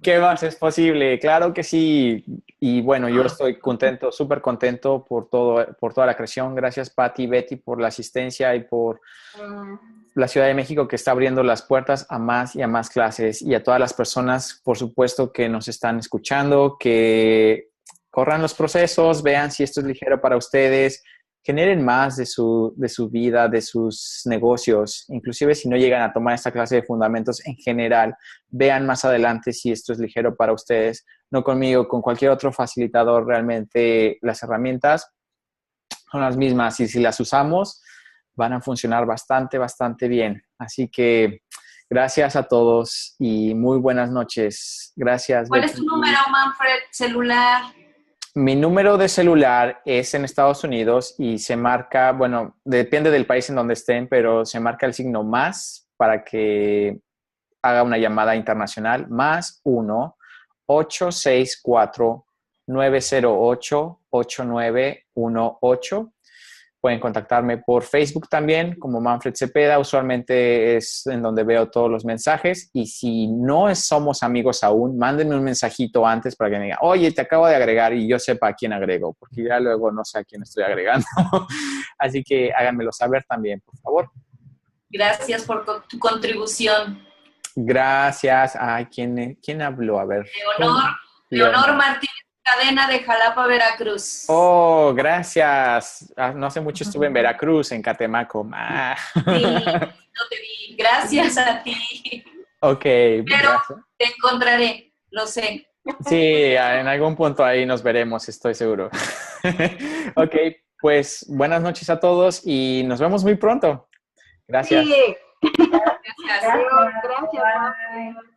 ¿Qué más es posible? Claro que sí. Y bueno, yo estoy contento, súper contento por toda la creación. Gracias, Patti, Betty, por la asistencia y por la Ciudad de México que está abriendo las puertas a más y a más clases y a todas las personas, por supuesto, que nos están escuchando, que corran los procesos, vean si esto es ligero para ustedes, generen más de su vida, de sus negocios, inclusive si no llegan a tomar esta clase de fundamentos en general, vean más adelante si esto es ligero para ustedes, no conmigo, con cualquier otro facilitador. Realmente las herramientas son las mismas y si las usamos van a funcionar bastante, bastante bien. Así que gracias a todos y muy buenas noches. Gracias. ¿Cuál es tu número, Manfred, celular? Mi número de celular es en Estados Unidos y se marca, bueno, depende del país en donde estén, pero se marca el signo más para que haga una llamada internacional, más 1-864-908-8918. Pueden contactarme por Facebook también, como Manfred Cepeda. Usualmente es en donde veo todos los mensajes. Y si no somos amigos aún, mándenme un mensajito antes para que me digan, oye, te acabo de agregar y yo sepa a quién agrego, porque ya luego no sé a quién estoy agregando. Así que háganmelo saber también, por favor. Gracias por tu contribución. Gracias. Ay, ¿quién habló? A ver. Leonor Martínez Cadena de Jalapa, Veracruz. Oh, gracias. No hace mucho estuve en Veracruz, en Catemaco. Sí, no te vi. Gracias a ti. Ok, Pero gracias. te encontraré, lo sé. Sí, en algún punto ahí nos veremos, estoy seguro. Ok, pues buenas noches a todos y nos vemos muy pronto. Gracias. Sí, Gracias. adiós, Gracias. gracias, Bye. Monse.